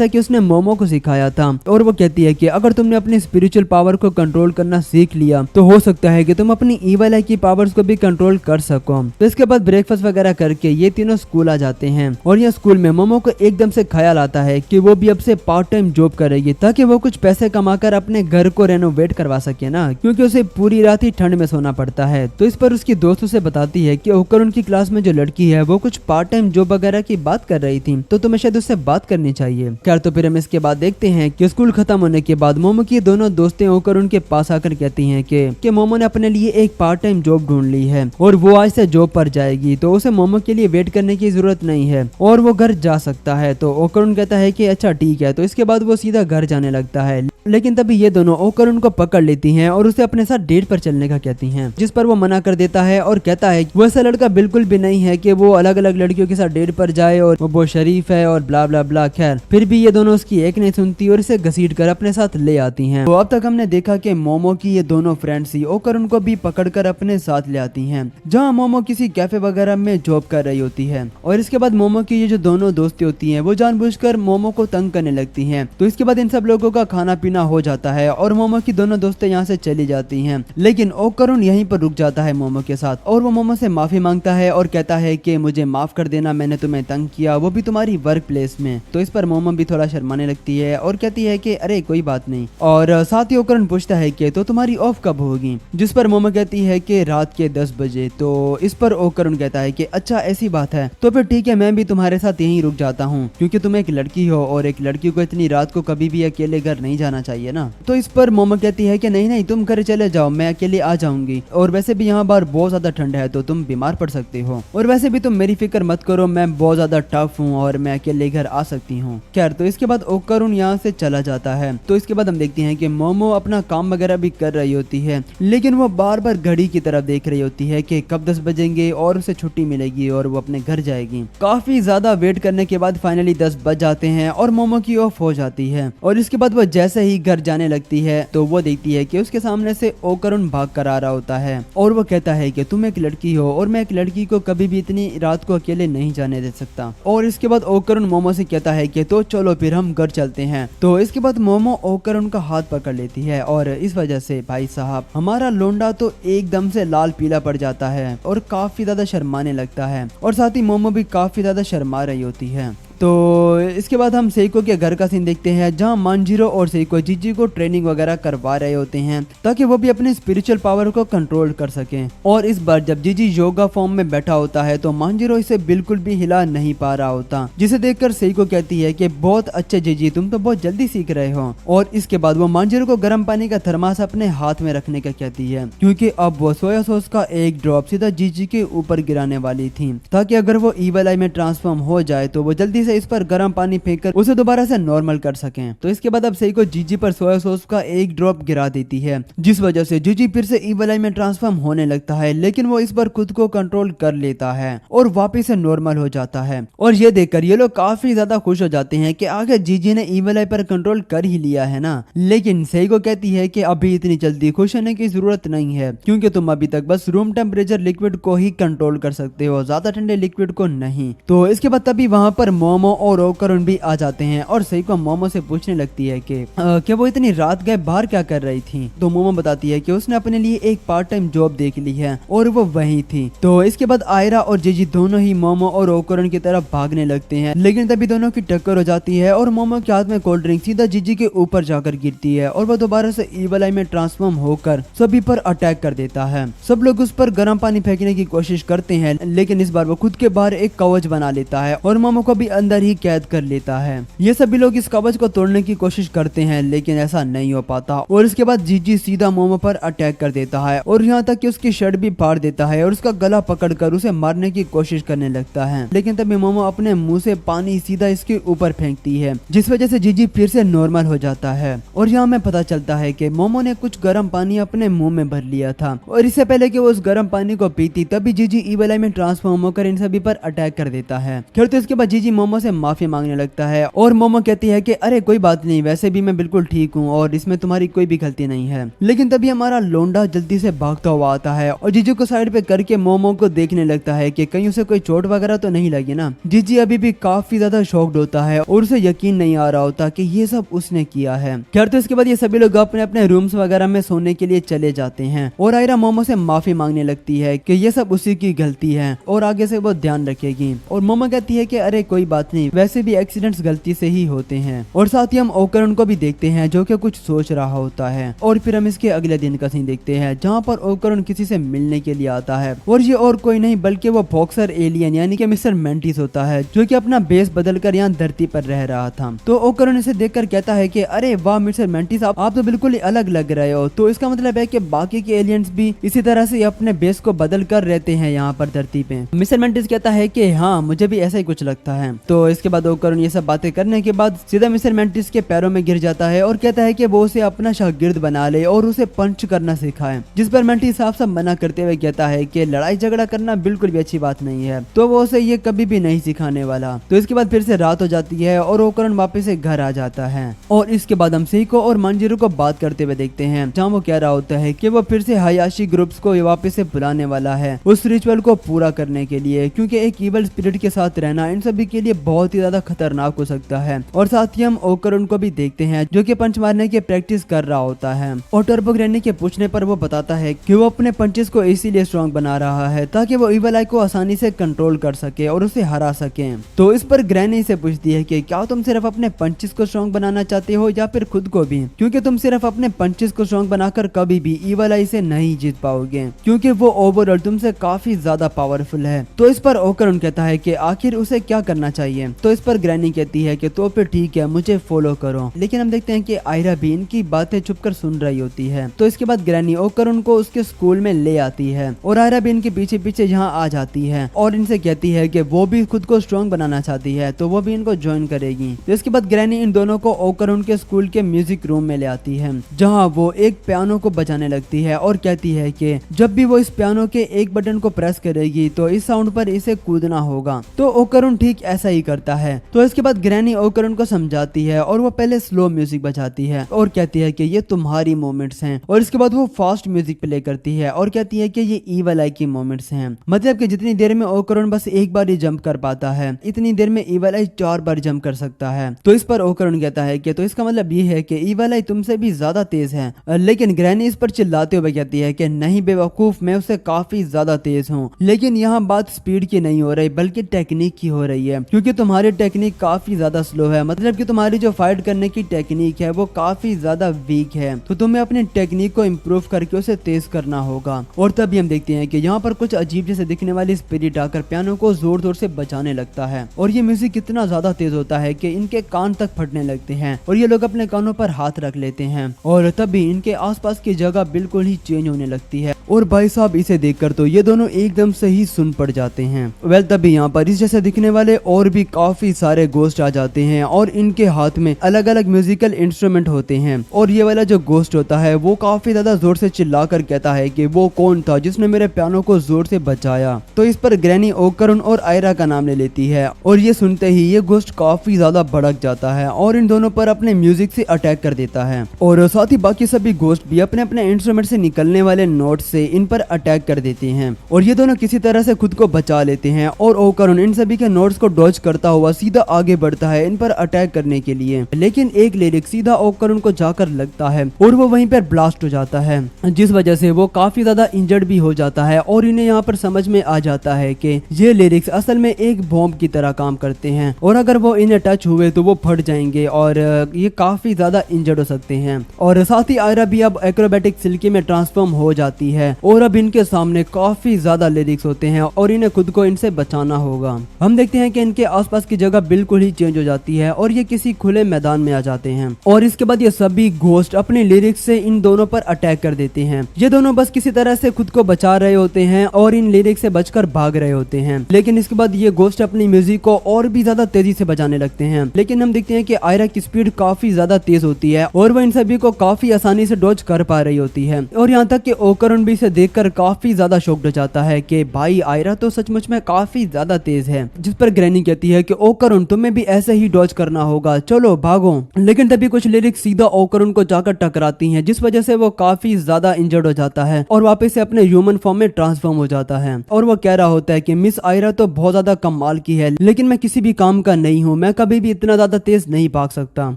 कि उसने मोमो को सिखाया था। और वो कहती है कि अगर तुमने अपनी स्पिरिचुअल पावर को कंट्रोल करना सीख लिया तो हो सकता है कि तुम अपनी ईवल आई की पावर्स को भी कंट्रोल कर सको। तो इसके बाद ब्रेकफास्ट वगैरह करके ये तीनों स्कूल आ जाते हैं और ये स्कूल में मोमो को एकदम से ख्याल आता है कि वो भी अब से पार्ट टाइम जॉब करेगी ताकि वो कुछ पैसे कमाकर अपने घर को रेनोवेट करवा सके ना, क्योंकि उसे पूरी रात ही ठंड में सोना पड़ता है। तो इस पर उसकी दोस्त उसे बताती है कि होकर उनकी क्लास में जो लड़की है वो कुछ पार्ट टाइम जॉब वगैरह की बात कर रही थी, तो तुम्हें शायद उससे बात करनी चाहिए। खैर तो फिर हम इसके बाद देखते हैं कि स्कूल खत्म होने के बाद मोमो की दोनों दोस्तें होकर उनके पास आकर कहती हैं कि मोमो ने अपने लिए एक पार्ट टाइम जॉब ढूंढ ली है और वो आज से जॉब पर जाएगी, तो उसे मोमो के लिए वेट करने की जरूरत नहीं है और वो घर जा सकता है। तो ओकरुन कहता है कि अच्छा ठीक है। तो इसके बाद वो सीधा घर जाने लगता है, लेकिन तभी ये दोनों ओकरुन को पकड़ लेती हैं और उसे अपने साथ डेट पर चलने का कहती हैं, जिस पर वो मना कर देता है और कहता है वो ऐसा लड़का बिल्कुल भी नहीं है कि वो अलग अलग लड़कियों के साथ डेट पर जाए और वो बहुत शरीफ है और ब्ला ब्ला ब्ला। खैर फिर भी ये दोनों उसकी एक नहीं सुनती और इसे घसीट कर अपने साथ ले आती हैं। तो अब तक हमने देखा कि मोमो की ये दोनों फ्रेंड्स ही ओकरुन को भी पकड़कर अपने साथ ले आती हैं, जहाँ मोमो किसी कैफे वगैरह में जॉब कर रही होती है। और इसके बाद मोमो की ये जो दोनों दोस्ती होती हैं वो जानबूझकर मोमो को तंग करने लगती हैं। तो इसके बाद इन सब लोगों का खाना पीना हो जाता है और मोमो की दोनों दोस्तें यहाँ से चली जाती हैं, लेकिन ओकरुन यहीं पर रुक जाता है मोमो के साथ और वो मोमो से माफी मांगता है और कहता है कि मुझे माफ कर देना, मैंने तुम्हें तंग किया, वो भी तुम्हारी वर्क प्लेस में। तो इस पर मोमो भी थोड़ा शर्माने लगती है और कहती है कि अरे कोई बात नहीं। और साथ ही ओकरुन पूछता है कि तो तुम्हारी ऑफ कब होगी, जिस पर मोमो कहती है कि रात के 10 बजे। तो इस पर ओकरुन कहता है कि अच्छा ऐसी बात है, तो फिर ठीक है, मैं भी तुम्हारे साथ यहीं रुक जाता हूँ, क्योंकि तुम एक लड़की हो और एक लड़की को इतनी रात को कभी भी अकेले घर नहीं जाना चाहिए ना। तो इस पर मोमो कहती है कि नहीं नहीं, तुम घर चले जाओ, मैं अकेले आ जाऊंगी, और वैसे भी यहाँ बाहर बहुत ज्यादा ठंड है तो तुम बीमार पड़ सकते हो, और वैसे भी तुम मेरी फिक्र मत करो, मैं बहुत ज्यादा टफ हूँ और मैं अकेले घर आ सकती हूँ। खैर तो इसके बाद ओकरुन यहाँ से चला जाता है। तो इसके बाद हम देखते हैं कि मोमो अपना काम वगैरह भी कर रही होती है, लेकिन वो बार बार घड़ी की तरफ देख रही होती है कि कब 10 बजेंगे और उसे छुट्टी मिलेगी और वो अपने घर जाएगी। काफी ज्यादा वेट करने के बाद फाइनली 10 बज जाते हैं और मोमो की ऑफ हो जाती है। और इसके बाद वो जैसे ही घर जाने लगती है तो वो देखती है कि उसके सामने से ओकरुन भाग कर आ रहा होता है और वो कहता है कि तुम एक लड़की हो और मैं एक लड़की को कभी भी इतनी रात को अकेले नहीं जाने दे सकता। और इसके बाद ओकरुन मोमो से कहता है कि तो चलो फिर हम घर चलते हैं। तो इसके बाद मोमो ओकरुन का हाथ पकड़ लेती है और इस वजह से भाई साहब हमारा लोंडा तो एकदम से लाल पीला पड़ जाता है और काफी ज्यादा शर्माने लगता है, और साथ ही मोमो भी काफी ज्यादा शर्मा रही होती है। तो इसके बाद हम सेइको के घर का सीन देखते हैं, जहां मांजिरो और सेइको जीजी को ट्रेनिंग वगैरह करवा रहे होते हैं ताकि वो भी अपने स्पिरिचुअल पावर को कंट्रोल कर सकें। और इस बार जब जीजी योगा फॉर्म में बैठा होता है तो मांजिरो इसे बिल्कुल भी हिला नहीं पा रहा होता, जिसे देखकर सेइको कहती है कि बहुत अच्छे जीजी, तुम तो बहुत जल्दी सीख रहे हो। और इसके बाद वो मांजिरो को गर्म पानी का थर्मास अपने हाथ में रखने का कहती है, क्योंकि अब वो सोया सॉस का एक ड्रॉप सीधा जीजी के ऊपर गिराने वाली थी, ताकि अगर वो ईवल आई में ट्रांसफॉर्म हो जाए तो वो जल्दी से इस पर गर्म पानी फेंककर उसे दोबारा से नॉर्मल कर सकें। तो इसके बाद अब सेइको जीजी पर सोया सॉस का एक ड्रॉप गिरा देती है, जिस वजह से जीजी फिर से ईवल आई में ट्रांसफॉर्म होने लगता है, लेकिन वो इस बार खुद को कंट्रोल कर लेता है और वापस से नॉर्मल हो जाता है। और ये देखकर ये लोग काफी ज्यादा खुश हो जाते हैं कि आखिर जीजी ने ईवल आई पर कंट्रोल कर ही लिया है ना। लेकिन सेइको कहती है कि अभी इतनी जल्दी खुश होने की जरूरत नहीं है, क्योंकि तुम अभी तक बस रूम टेम्परेचर लिक्विड को ही कंट्रोल कर सकते हो, ज्यादा ठंडे लिक्विड को नहीं। तो इसके बाद तभी वहां पर मोमो और ओकरुन भी आ जाते हैं और सेइको मोमो से पूछने लगती है कि वो इतनी रात गए बाहर क्या कर रही थी। तो मोमो बताती है कि उसने अपने लिए एक पार्ट टाइम जॉब देख ली है और वो वही थी। तो इसके बाद आयरा और जीजी दोनों ही मोमो और ओकरुन की तरफ भागने लगते हैं, लेकिन तभी दोनों की टक्कर हो जाती है और मोमो के हाथ में कोल्ड ड्रिंक सीधा जीजी के ऊपर जाकर गिरती है और वो दोबारा से ईवल आई में ट्रांसफॉर्म होकर सभी पर अटैक कर देता है। सब लोग उस पर गर्म पानी फेंकने की कोशिश करते हैं, लेकिन इस बार वो खुद के बाहर एक कवच बना लेता है और मोमो को भी अंदर ही कैद कर लेता है। ये सभी लोग इस कवच को तोड़ने की कोशिश करते हैं, लेकिन ऐसा नहीं हो पाता और इसके बाद जीजी सीधा मोमो पर अटैक कर देता है और यहाँ तक कि उसकी शर्ट भी फाड़ देता है और उसका गला पकड़कर उसे मारने की कोशिश करने लगता है। लेकिन तभी मोमो अपने मुंह से पानी सीधा इसके ऊपर फेंकती है, जिस वजह से जीजी फिर से नॉर्मल हो जाता है। और यहाँ में पता चलता है कि मोमो ने कुछ गर्म पानी अपने मुंह में भर लिया था और इससे पहले कि वो उस गर्म पानी को पीती तभी जीजी ईवल आई में ट्रांसफॉर्म होकर इन सभी पर अटैक कर देता है। फिर तो इसके बाद जीजी मोमो मोमो से माफी मांगने लगता है और मोमो कहती है कि अरे कोई बात नहीं, वैसे भी मैं बिल्कुल ठीक हूँ और इसमें तुम्हारी कोई भी गलती नहीं है। लेकिन तभी हमारा लोंडा जल्दी से भागता हुआ आता है और जीजू को साइड पे करके मोमो को देखने लगता है कि कहीं उसे कोई चोट वगैरह तो नहीं लगी ना। जीजी अभी भी काफी ज्यादा शॉक्ड होता है और उसे यकीन नहीं आ रहा होता कि ये सब उसने किया है। खैर तो इसके बाद ये सभी लोग अपने अपने रूम्स वगैरह में सोने के लिए चले जाते हैं और आयरा मोमो से माफी मांगने लगती है कि ये सब उसी की गलती है और आगे से वो ध्यान रखेगी। और मोमो कहती है कि अरे कोई बात नहीं, वैसे भी एक्सीडेंट्स गलती से ही होते हैं। और साथ ही हम ओकरण को भी देखते हैं जो कि कुछ सोच रहा होता है। और फिर हम इसके अगले दिन का सीन देखते हैं जहाँ पर ओकरण किसी से मिलने के लिए आता है और ये और कोई नहीं बल्कि वो बॉक्सर एलियन यानी कि मिस्टर मेंटिस होता है जो कि अपना बेस बदलकर यहाँ धरती पर रह रहा था। तो ओकरण इसे देखकर कहता है कि अरे वाह मिस्टर मेंटिस, आप तो बिल्कुल ही अलग लग रहे हो। तो इसका मतलब है कि बाकी के एलियंस भी इसी तरह से अपने बेस को बदल कर रहते हैं यहाँ पर धरती पे। मिस्टर मेंटिस कहता है कि हाँ मुझे भी ऐसा ही कुछ लगता है। तो इसके बाद ओकरण ये सब बातें करने के बाद सीधा मिस्टर मेंटिस के पैरों में गिर जाता है और कहता है कि वो उसे अपना शागिर्द बना ले और उसे पंच करना सिखाए। जिस पर मेंटिस साफ साफ मना करते हुए कहता है कि लड़ाई झगड़ा करना बिल्कुल भी अच्छी बात नहीं है, तो वो उसे ये कभी भी नहीं सिखाने वाला। तो इसके बाद फिर से रात हो जाती है और ओकरण वापस से घर आ जाता है। और इसके बाद हम सीको और मंजीरो को बात करते हुए देखते हैं जहाँ वो कह रहा होता है कि वो फिर से हायाशी ग्रुप्स को वापस से बुलाने वाला है उस रिचुअल को पूरा करने के लिए, क्योंकि एक इवल स्पिरिट के साथ रहना इन सभी के लिए बहुत ही ज्यादा खतरनाक हो सकता है। और साथ ही हम ओकरण को भी देखते हैं जो कि पंच मारने की प्रैक्टिस कर रहा होता है। और टर्बो ग्रैनी के पूछने पर वो बताता है कि वो अपने पंचेस को इसीलिए स्ट्रॉन्ग बना रहा है ताकि वो इवल आई को आसानी से कंट्रोल कर सके और उसे हरा सके। तो इस पर ग्रैनी से पूछती है कि क्या तुम सिर्फ अपने पंचेस को स्ट्रॉन्ग बनाना चाहते हो या फिर खुद को भी, क्योंकि तुम सिर्फ अपने पंचेस को स्ट्रॉन्ग बनाकर कभी भी इवल आई से नहीं जीत पाओगे, क्योंकि वो ओवरऑल तुमसे काफी ज्यादा पावरफुल है। तो इस पर ओकरण कहता है कि आखिर उसे क्या करना चाहिए। तो इस पर ग्रैनी कहती है कि तो फिर ठीक है, मुझे फॉलो करो। लेकिन हम देखते हैं कि आयरा भी इनकी बातें छुपकर सुन रही होती है। तो इसके बाद ग्रैनी ओकरण को उसके स्कूल में ले आती है और आयरा भी इनके पीछे पीछे यहाँ आ जाती है और इनसे कहती है कि वो भी खुद को स्ट्रॉन्ग बनाना चाहती है तो वो भी इनको ज्वाइन करेगी। तो इसके बाद ग्रैनी इन दोनों को ओकरण के स्कूल के म्यूजिक रूम में ले आती है जहाँ वो एक पियानो को बजाने लगती है और कहती है कि जब भी वो इस पियानो के एक बटन को प्रेस करेगी तो इस साउंड पर इसे कूदना होगा। तो ओकरण ठीक ऐसा ही करता है। तो इसके बाद ग्रैनी ओकरण को समझाती है और वो पहले स्लो म्यूजिक बजाती है और कहती है कि ये तुम्हारी मोमेंट्स हैं। और इसके बाद वो फास्ट म्यूजिक प्ले करती है और कहती है कि ये इवल आई की मोमेंट्स हैं। मतलब कि जितनी देर में ओकरण बस एक बार ही जंप कर पाता है इतनी देर में इवल आई 4 बार जंप कर सकता है। तो इस पर ओकरण कहता है कि तो इसका मतलब ये है कि इवल आई तुमसे भी ज्यादा तेज है। लेकिन ग्रैनी इस पर चिल्लाते हुए कहती है कि नहीं बेवकूफ, मैं उससे काफी ज्यादा तेज हूँ। लेकिन यहाँ बात स्पीड की नहीं हो रही बल्कि टेक्निक की हो रही है, क्योंकि तुम्हारी टेक्निक काफी ज्यादा स्लो है। मतलब कि तुम्हारी जो फाइट करने की टेक्निक है वो काफी ज्यादा वीक है, तो तुम्हें अपनी टेक्निक को इम्प्रूव करके उसे तेज करना होगा। और तभी हम देखते हैं कि यहाँ पर कुछ अजीब जैसे दिखने वाली स्पिरिट आकर पियानो को जोर जोर से बजाने लगता है और ये म्यूजिक कितना ज्यादा तेज होता है कि इनके कान तक फटने लगते हैं और ये लोग अपने कानों पर हाथ रख लेते हैं। और तभी इनके आसपास की जगह बिल्कुल ही चेंज होने लगती है और भाई साहब इसे देखकर तो ये दोनों एकदम से ही सुन पड़ जाते हैं। वेल तभी यहाँ पर इस जैसे दिखने वाले और भी काफी सारे गोस्ट आ जाते हैं और इनके हाथ में अलग अलग म्यूजिकल इंस्ट्रूमेंट होते हैं। और ये वाला जो गोस्ट होता है वो काफी ज्यादा जोर से चिल्लाकर कहता है कि वो कौन था जिसने मेरे पियानो को जोर से बजाया। तो इस पर ग्रैनी ओकरण और आयरा का नाम ले लेती है और ये सुनते ही ये गोस्ट काफी ज्यादा भड़क जाता है और इन दोनों पर अपने म्यूजिक से अटैक कर देता है। और साथ ही बाकी सभी गोस्ट भी अपने अपने इंस्ट्रूमेंट से निकलने वाले नोट से इन पर अटैक कर देते हैं और ये दोनों किसी तरह से खुद को बचा लेते हैं। और ओकरण इन सभी के नोट्स को डॉज करता हुआ सीधा आगे बढ़ता है इन पर अटैक करने के लिए। लेकिन एक लिरिक्स सीधा ओकरण को जाकर लगता है और वो वहीं पर ब्लास्ट हो जाता है, जिस वजह से वो काफी ज्यादा इंजर्ड भी हो जाता है। और इन्हें यहाँ पर समझ में आ जाता है कि ये लिरिक्स असल में एक बॉम्ब की तरह काम करते हैं और अगर वो इन्हें टच हुए तो वो फट जाएंगे और ये काफी ज्यादा इंजर्ड हो सकते हैं। और साथ ही आयरा भी अब एक्रोबैटिक सिल्की में ट्रांसफॉर्म हो जाती है और अब इनके सामने काफी ज्यादा लिरिक्स होते हैं और इन्हें खुद को इनसे बचाना होगा। हम देखते हैं कि इनके आसपास की जगह बिल्कुल ही चेंज हो जाती है और ये किसी खुले मैदान में आ जाते हैं और इसके बाद ये सभी घोस्ट अपने लिरिक्स से इन दोनों पर अटैक कर देते हैं। ये दोनों बस किसी तरह से खुद को बचा रहे होते हैं और इन लिरिक्स से बचकर भाग रहे होते हैं। लेकिन इसके बाद ये घोस्ट अपनी म्यूजिक को और भी ज्यादा तेजी से बजाने लगते हैं। लेकिन हम देखते हैं कि आयरा की स्पीड काफी ज्यादा तेज होती है और वह इन सभी को काफी आसानी से डॉज कर पा रही होती है। और यहाँ तक कि ओकरण भी इसे देखकर काफी ज्यादा शॉक्ड हो जाता है कि भाई आयरा तो सचमुच में काफी ज्यादा तेज है। जिस पर ग्रैनी कहती कहती है कि ओ करुण तुम्हें भी ऐसे ही डॉज करना होगा, चलो भागो। लेकिन तभी कुछ लिरिक्स सीधा ओ करुण को जाकर टकराती हैं, जिस वजह से वो काफी ज्यादा इंजर्ड हो जाता है और वापस से अपने ह्यूमन फॉर्म में ट्रांसफॉर्म हो जाता है। और वो कह रहा होता है कि मिस आयरा तो बहुत ज्यादा कमाल की है, लेकिन मैं किसी भी काम का नहीं हूँ, मैं कभी भी इतना ज्यादा तेज नहीं भाग सकता।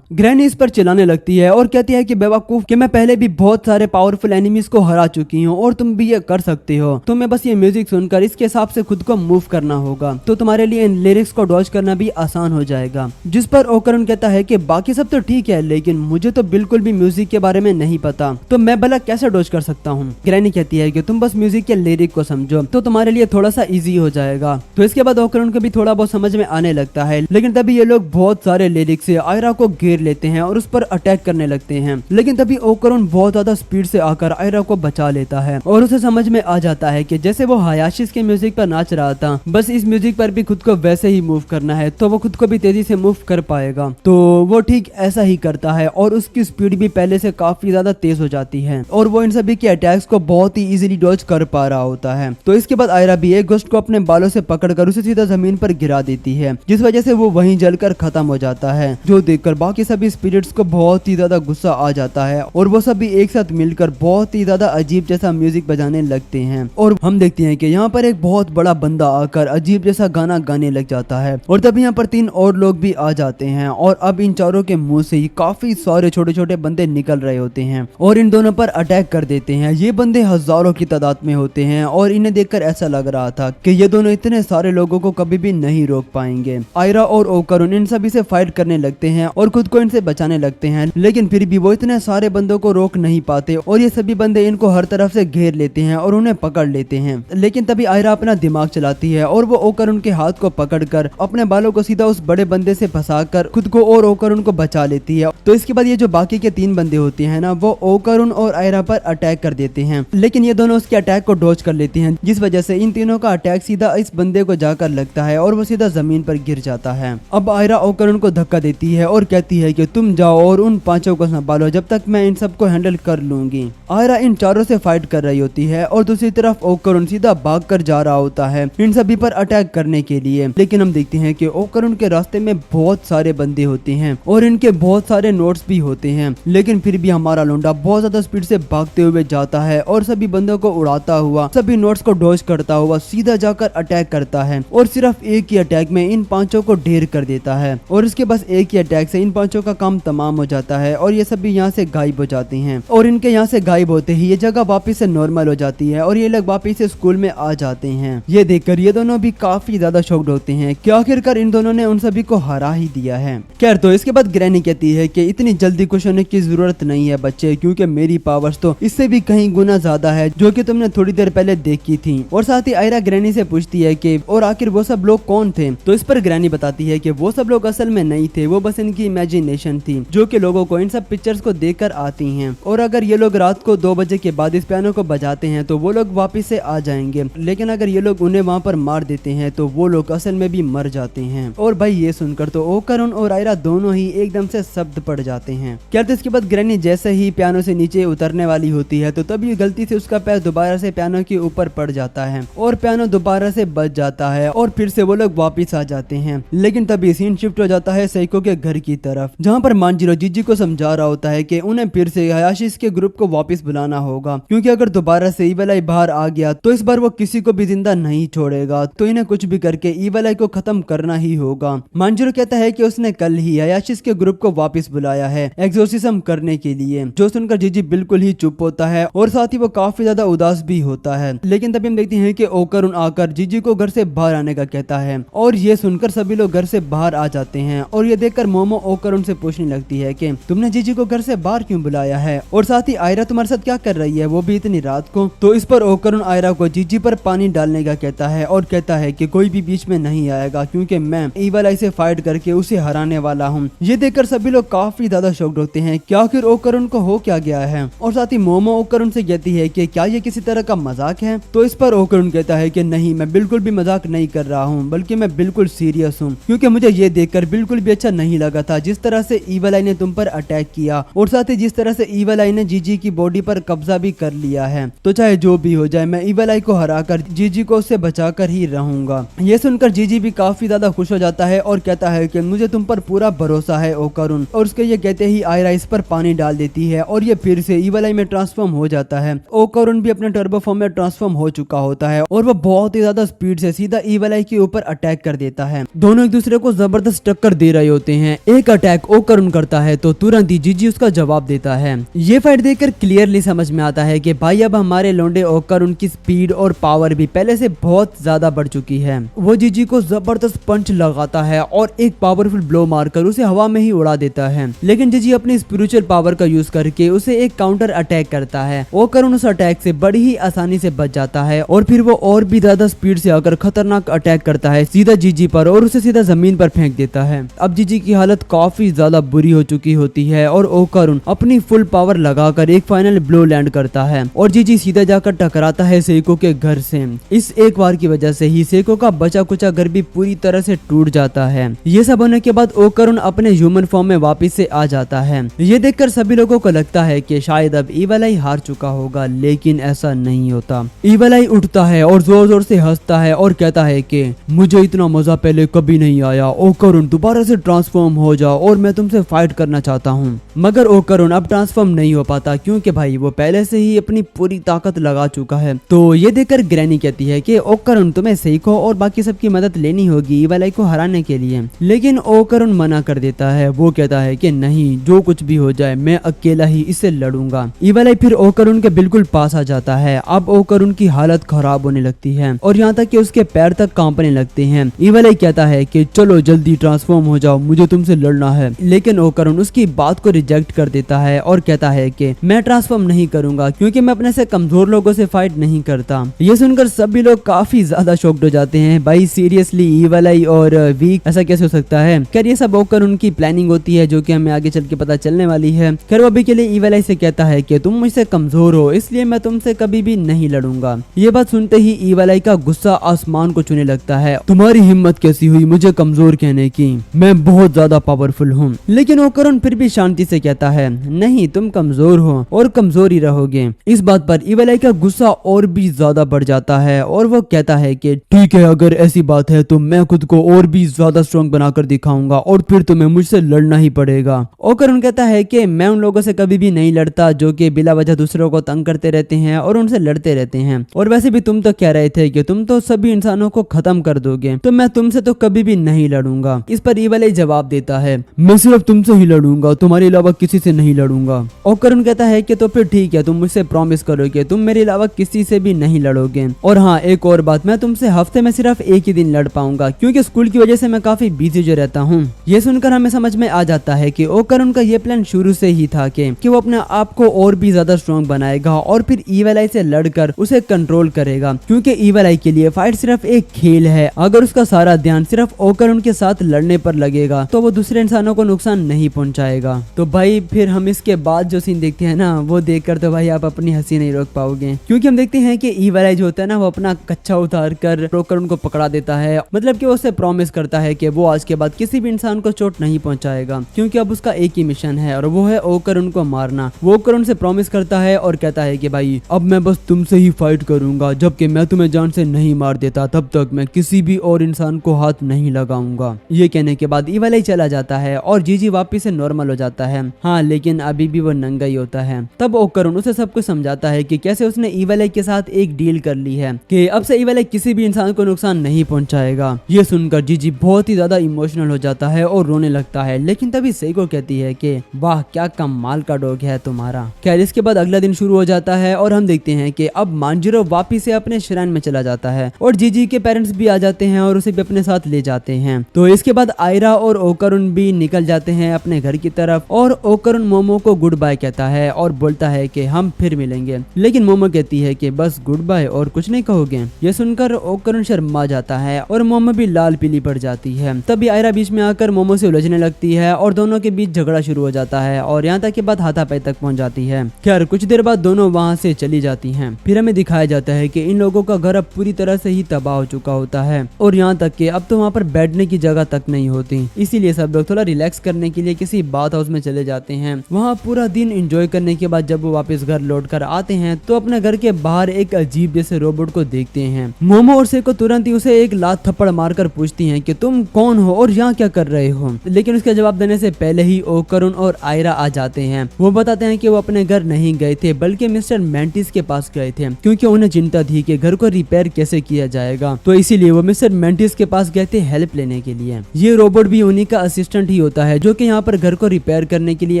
ग्रैनी इस पर चिल्लाने लगती है और कहती है कि बेवकूफ, कि मैं पहले भी बहुत सारे पावरफुल एनिमीज को हरा चुकी हूँ और तुम भी ये कर सकते हो। तुम्हें बस ये म्यूजिक सुनकर इसके हिसाब से खुद को मूव करना होगा, तो तुम्हारे लिए इन लिरिक्स को डॉज करना भी आसान हो जाएगा। जिस पर ओ करुण कहता है कि बाकी सब तो ठीक है, लेकिन मुझे तो बिल्कुल भी म्यूजिक के बारे में नहीं पता, तो मैं भला कैसे डॉज कर सकता हूँ। ग्रैनी कहती है कि तुम बस म्यूजिक के लिरिक को समझो तो तुम्हारे लिए थोड़ा सा इजी हो जाएगा। तो इसके बाद ओ करुण को भी थोड़ा बहुत समझ में आने लगता है, लेकिन तभी ये लोग बहुत सारे लिरिक्स से आयरा को घेर लेते हैं और उस पर अटैक करने लगते हैं। लेकिन तभी ओ करुण बहुत ज्यादा स्पीड से आकर आयरा को बचा लेता है और उसे समझ में आ जाता है कि जैसे वो हायाशिस के म्यूजिक पर नाच रहा था, बस इस म्यूजिक पर भी खुद को वैसे ही मूव करना है, तो वो खुद को भी तेजी से मूव कर पाएगा। तो वो ठीक ऐसा ही करता है और उसकी स्पीड भी पहले से काफी ज्यादा तेज हो जाती है और वो इन सभी के अटैक्स को बहुत ही इजीली डॉज कर पा रहा होता है। तो इसके बाद आयरा भी एक घोस्ट को अपने बालों से पकड़कर उसे सीधा जमीन पर गिरा देती है, जिस वजह से वो वहीं जलकर खत्म हो जाता है, जो देखकर बाकी सभी स्पिरिट्स को बहुत ही ज्यादा गुस्सा आ जाता है और वो सभी एक साथ मिलकर बहुत ही ज्यादा अजीब जैसा म्यूजिक बजाने लगते हैं। और हम देखते हैं कि यहाँ पर एक बहुत बड़ा बंदा आकर अजीब जैसा गाना गाने लग जाता है और तभी यहाँ पर 3 और लोग भी आ जाते हैं और अब इन चारों के मुंह से ही काफी सारे छोटे छोटे बंदे निकल रहे होते हैं और इन दोनों पर अटैक कर देते हैं। ये बंदे हजारों की तादाद में होते हैं और इन्हें देखकर ऐसा लग रहा था कि ये दोनों इतने सारे लोगों को कभी भी नहीं रोक पाएंगे। आयरा और ओ करुण इन सभी से फाइट करने लगते हैं और खुद को इनसे बचाने लगते हैं, लेकिन फिर भी वो इतने सारे बंदों को रोक नहीं पाते और ये सभी बंदे इनको हर तरफ से घेर लेते हैं और उन्हें पकड़ लेते हैं। लेकिन तभी आयरा अपना दिमाग चलाती है और वो ओ करुण के हाथ को पकड़कर अपने बालों को सीधा उस बड़े बंदे से फंसाकर खुद को और ओ करुण को बचा लेती है। तो इसके बाद ये जो बाकी के 3 बंदे होते हैं ना, वो ओ करुण और आयरा पर अटैक कर देते हैं, लेकिन ये दोनों उसके अटैक को डॉज कर लेते हैं, जिस वजह से इन तीनों का अटैक सीधा इस बंदे को जाकर लगता है और वो सीधा जमीन पर गिर जाता है। अब आयरा ओ करुण को धक्का देती है और कहती है कि तुम जाओ और उन 5 को संभालो, जब तक मैं इन सबको हैंडल कर लूंगी। आयरा इन चारों से फाइट कर रही होती है और दूसरी तरफ ओ करुण सीधा भाग कर जा रहा होता है इन सभी पर अटैक करने के लिए। लेकिन हम देखते हैं कि ओ करुण के रास्ते में बहुत सारे बंदे होते हैं और इनके बहुत सारे नोट्स भी होते हैं, लेकिन फिर भी हमारा लोंडा बहुत ज्यादा स्पीड से भागते हुए जाता है और सभी बंदों को उड़ाता हुआ, सभी नोट्स को डॉज करता हुआ सीधा जाकर अटैक करता है और सिर्फ एक ही अटैक में इन 5 को ढेर कर देता है और इसके बस एक ही अटैक से इन 5 का काम तमाम हो जाता है और ये सभी यहाँ से गायब हो जाते हैं। और इनके यहाँ से गायब होते ही ये जगह वापिस से नॉर्मल हो जाती है और ये लोग वापिस से स्कूल में आ जाते हैं। ये देखकर ये दोनों भी काफी ज्यादा शॉक्ड होते हैं कि आखिरकार इन दोनों ने उन सभी को हरा ही दिया है। खैर, तो इसके बाद ग्रैनी कहती है कि इतनी जल्दी खुश होने की जरूरत नहीं है बच्चे, क्योंकि मेरी पावर्स तो इससे भी कहीं गुना ज्यादा है जो कि तुमने थोड़ी देर पहले देखी थी। और साथ ही आयरा ग्रैनी से पूछती है कि और आखिर वो सब लोग कौन थे। तो इस पर ग्रैनी बताती है कि वो सब लोग असल में नहीं थे, वो बस इनकी इमेजिनेशन थी जो कि लोगों को इन सब पिक्चर्स को देखकर आती हैं। और अगर ये लोग रात को 2 बजे के बाद इस पियानो को बजाते हैं तो वो लोग वापिस से आ जाएंगे, लेकिन अगर ये लोग उन्हें वहाँ पर मार देते हैं तो वो लोग असल में भी मर जाते हैं। और भाई ये सुनकर तो ओ करुण और आयरा दोनों ही एकदम से शब्द पड़ जाते हैं। क्या तो इसके बाद ग्रैनी जैसे ही पियानो से नीचे उतरने वाली होती है तो तभी गलती से उसका पैर दोबारा से पियानो के ऊपर पड़ जाता है और पियानो दोबारा से बज जाता है और फिर से वो लोग वापिस आ जाते हैं। लेकिन तभी सीन शिफ्ट हो जाता है सेइको के घर की तरफ, जहाँ पर मांजिरो जीजी को समझा रहा होता है कि उन्हें फिर से हायाशिस के ग्रुप को वापस बुलाना होगा, क्योंकि अगर दोबारा से ईविल आई बाहर आ गया तो इस बार वो किसी को भी जिंदा नहीं छोड़ेगा, तो इन्हें कुछ भी करके ईविल आई को खत्म करना ही होगा। मांजिरो कहता है कि उसने कल ही हायाशिस के ग्रुप को वापस बुलाया है एक्सोर्सिज्म करने के लिए, जो सुनकर जीजी बिल्कुल ही चुप होता है और साथ ही वो काफी ज्यादा उदास भी होता है। लेकिन तभी हम देखते हैं कि ओ करुण आकर जीजी को घर से बाहर आने का कहता है और ये सुनकर सभी लोग घर से बाहर आ जाते हैं। और ये देखकर मोमो ओ करुण से पूछने लगती है कि तुमने जीजी को घर से बाहर क्यों बुलाया है और साथ ही आयरा तुम्हारे साथ क्या कर रही है, वो भी इतनी रात को। तो इस पर ओ करुण आयरा को जीजी पर पानी डालने का कहता है और कहता है कि कोई भी बीच में नहीं आएगा, क्योंकि मैं ईविल आई से फाइट करके उसे हराने वाला हूँ। ये देखकर सभी लोग काफी ज्यादा शॉक्ड होते हैं कि आखिर ओ करुण को हो क्या गया है। और साथ ही मोमो ओ करुण से कहती है कि क्या ये किसी तरह का मजाक है। तो इस पर ओ करुण कहता है कि नहीं, मैं बिल्कुल भी मजाक नहीं कर रहा हूँ, बल्कि मैं बिल्कुल सीरियस हूँ, क्योंकि मुझे ये देखकर बिल्कुल भी अच्छा नहीं लगा था जिस तरह से ईविल आई ने तुम पर अटैक किया और साथ ही जिस तरह से ईविल आई ने जीजी की बॉडी पर कब्जा भी कर लिया है। तो चाहे जो भी हो जाए, मैं ईविल आई को हराकर जीजी को उससे बचाकर ही रहूंगा। ये सुनकर जीजी भी काफी काफी ज्यादा खुश हो जाता है और कहता है कि मुझे तुम पर पूरा भरोसा है ओकारुन। और उसके ये कहते ही आयरा इस पर पानी डाल देती है और ये फिर से ईवल आई में ट्रांसफॉर्म हो जाता है। ओकारुन भी अपने टर्बो फॉर्म में ट्रांसफॉर्म हो चुका होता है और वो बहुत ही ज्यादा स्पीड से सीधा ईवल आई के ऊपर अटैक कर देता है। दोनों एक दूसरे को जबरदस्त टक्कर दे रहे होते हैं। एक अटैक ओकारुन करता है तो तुरंत ही जीजी उसका जवाब देता है। ये फाइट देखकर क्लियरली समझ में आता है कि भाई अब हमारे लोंडे ओकारुन की स्पीड और पावर भी पहले से बहुत ज्यादा बढ़ चुकी है। वो जीजी को जबरदस्त पंच लगाता है और एक पावरफुल ब्लो मारकर उसे हवा में ही उड़ा देता है। लेकिन जीजी अपनी स्पिरिचुअल पावर का यूज करके उसे एक काउंटर अटैक करता है। ओकारुन उस अटैक से बड़ी ही आसानी से बच जाता है और फिर वो और भी ज्यादा स्पीड से आकर खतरनाक अटैक करता है सीधा जीजी पर और उसे सीधा जमीन पर फेंक देता है। अब जीजी की हालत काफी ज्यादा बुरी हो चुकी होती है और ओकारुन अपनी फुल पावर लगाकर एक फाइनल ब्लो लैंड करता है और जीजी सीधा जाकर टकराता है सेको के घर से। इस एक वार की वजह से ही सेको का बचा कुचा घर भी पूरी तरह से टूट जाता है। ये सब होने के बाद ओकारुन अपने ह्यूमन फॉर्म में वापस से आ जाता है। ये देखकर सभी लोगों को लगता है कि शायद अब ईवल आई हार चुका होगा, लेकिन ऐसा नहीं होता। ईवल आई उठता है और जोर जोर से हंसता है और कहता है कि मुझे इतना मजा पहले कभी नहीं आया। ओकारुन दोबारा से ट्रांसफॉर्म हो जाओ और मैं तुमसे फाइट करना चाहता हूँ। मगर ओकारुन अब ट्रांसफॉर्म नहीं हो पाता क्योंकि भाई वो पहले से ही अपनी पूरी ताकत लगा चुका है। तो ये देखकर ग्रैनी कहती है कि ओकारुन तुम्हें सेको और बाकी सबकी मदद लेनी होगी ईवल आई को हराने के लिए। लेकिन ओकारुन मना कर देता है। वो कहता है कि नहीं, जो कुछ भी हो जाए मैं अकेला ही इससे लड़ूंगा। ईवल आई फिर ओकारुन के बिल्कुल पास आ जाता है। अब ओकारुन की हालत खराब होने लगती है और यहाँ तक कि उसके पैर तक कांपने लगते हैं। ईवल आई कहता है कि चलो जल्दी ट्रांसफॉर्म हो जाओ, मुझे तुमसे लड़ना है। लेकिन ओकारुन उसकी बात को रिजेक्ट कर देता है और कहता है कि मैं ट्रांसफॉर्म नहीं करूंगा क्योंकि मैं अपने से कमजोर लोगों से फाइट नहीं करता। ये सुनकर सभी लोग काफी ज्यादा शॉक्ड हो जाते हैं। भाई सीरियसली ईवल आई और वीक ऐसा कैसे हो सकता है? खैर ये सब ओकारुन की प्लानिंग होती है जो कि हमें आगे चल के पता चलने वाली है। खैर वो अभी के लिए ईवल आई से कहता है कि तुम मुझसे कमजोर हो इसलिए मैं तुमसे कभी भी नहीं लड़ूंगा। ये बात सुनते ही ईवल आई का गुस्सा आसमान को छूने लगता है। तुम्हारी हिम्मत कैसी हुई मुझे कमजोर कहने की? मैं बहुत ज्यादा पावरफुल हूँ। लेकिन ओकारुन फिर भी शांति से कहता है नहीं, तुम कमजोर हो और कमजोर ही रहोगे। इस बात पर ईवल आई का गुस्सा और भी ज्यादा बढ़ जाता है और वो कहता है कि ठीक है, अगर ऐसी बात है तो मैं खुद को और भी ज्यादा स्ट्रॉन्ग बनाकर दिखाऊंगा और फिर तुम्हें मुझसे लड़ना ही पड़ेगा। ओकारुन कहता है कि मैं उन लोगों से कभी भी नहीं लड़ता जो कि बिला वजह दूसरों को तंग करते रहते हैं और उनसे लड़ते रहते हैं। और वैसे भी तुम तो कह रहे थे कि तुम तो सभी इंसानों को खत्म कर दोगे, तो मैं तुमसे तो कभी भी नहीं लड़ूंगा। इस पर ईवल आई जवाब देता है मैं सिर्फ तुमसे ही लड़ूंगा, तुम्हारे अलावा किसी से नहीं लड़ूंगा। ओकारुन कहता है कि तो फिर ठीक है, तुम मुझसे प्रॉमिस करो कि तुम मेरे अलावा किसी से भी नहीं लड़ोगे। और हाँ, एक और बात, मैं तुमसे हफ्ते में सिर्फ एक ही दिन लड़ पाऊंगा क्योंकि स्कूल की वजह से मैं काफी बिजी जो रहता हूँ। ये सुनकर हमें समझ में आ जाता है कि ओकारुन का ये प्लान शुरू से ही था कि वो अपने आप को और भी ज्यादा स्ट्रॉन्ग बनाएगा और फिर ईवल आई से लड़कर उसे कंट्रोल करेगा क्योंकि ईवल आई के लिए फाइट सिर्फ एक खेल है। अगर उसका सारा ध्यान सिर्फ ओकारुन के साथ लड़ने पर लगेगा तो वो दूसरे इंसानों को नुकसान नहीं पहुंचाएगा। तो भाई फिर हम इसके बाद जो सीन देखते हैं ना, वो देखकर तो भाई आप अपनी हंसी नहीं रोक पाओगे क्योंकि हम देखते हैं कि ईवल आई जो होता है ना, वो अपना कच्चा उतार कर ओकारुन को पकड़ा देता है। मतलब कि वो उसे प्रॉमिस करता है कि वो आज के बाद किसी भी इंसान को चोट नहीं पहुंचाएगा क्योंकि अब उसका एक ही मिशन है और वो है ओकारुन को मारना। वो ओकारुन से प्रॉमिस करता है और कहता है कि भाई अब मैं बस तुमसे ही फाइट करूंगा, जबकि मैं तुम्हें जान से नहीं मार देता तब तक मैं किसी भी और इंसान को हाथ नहीं लगाऊंगा। ये कहने के बाद ईवल आई चला जाता है और जीजी वापिस से नॉर्मल हो जाता है। हाँ, लेकिन अभी भी वो नंगा ही होता है। तब ओकारुन उसे सब कुछ समझाता है कि कैसे उसने ईवल आई के साथ एक डील कर ली है कि अब से ईवल आई किसी भी इंसान को नुकसान नहीं पहुंचाएगा। ये सुनकर जीजी बहुत ही ज्यादा इमोशनल हो जाता है और रोने लगता है। लेकिन तभी सेको कहती है कि वाह क्या कमाल का डॉग है तुम्हारा। खैर इसके बाद अगला दिन शुरू हो जाता है और हम देखते हैं कि अब मांजिरो वापिस से अपने श्राइन में चला जाता है और जीजी के पेरेंट्स भी आ जाते हैं और उसे भी अपने साथ ले जाते हैं। तो इसके बाद आयरा और ओकारुन भी निकल जाते हैं अपने घर की तरफ और ओकारुन मोमो को गुड बाय कहता है और बोलता है कि हम फिर मिलेंगे। लेकिन मोमो कहती है कि बस गुड बाय और कुछ नहीं कहोगे। ये सुनकर ओकारुन शर्मा जाता है और मोमो भी लाल पीली पड़ जाती है। तभी आयरा बीच में आकर मोमो से उलझने लगती है और दोनों के बीच झगड़ा शुरू हो जाता है और यहाँ तक कि बात हाथापाई तक पहुंच जाती है। खैर कुछ देर बाद दोनों वहाँ से चली जाती हैं। फिर हमें दिखाया जाता है कि इन लोगों का घर अब पूरी तरह से ही तबाह हो चुका होता है और यहाँ तक कि अब तो वहाँ पर बैठने की जगह तक नहीं होती। इसीलिए सब लोग थोड़ा रिलैक्स करने के लिए किसी बाथ हाउस में चले जाते हैं। वहाँ पूरा दिन एंजॉय करने के बाद जब वो वापस घर लौट कर आते हैं तो अपने घर के बाहर एक अजीब जैसे रोबोट को देखते हैं। मोमो और सेको तुरंत ही उसे एक लात थप्पड़ मारकर पूछती हैं कि तुम कौन हो और यहाँ क्या कर रहे हो, लेकिन उसका जवाब देने से पहले ही ओकरुन और आयरा आ जाते हैं। वो बताते हैं कि वो अपने घर नहीं गए थे बल्कि मिस्टर मेंटिस के पास गए थे, क्योंकि उन्हें चिंता थी कि घर को रिपेयर कैसे किया जाएगा। तो इसीलिए वो मिस्टर मेंटिस के पास गए थे हेल्प लेने के लिए। ये रोबोट भी उन्हीं का असिस्टेंट ही होता है जो कि यहाँ पर घर को रिपेयर करने के लिए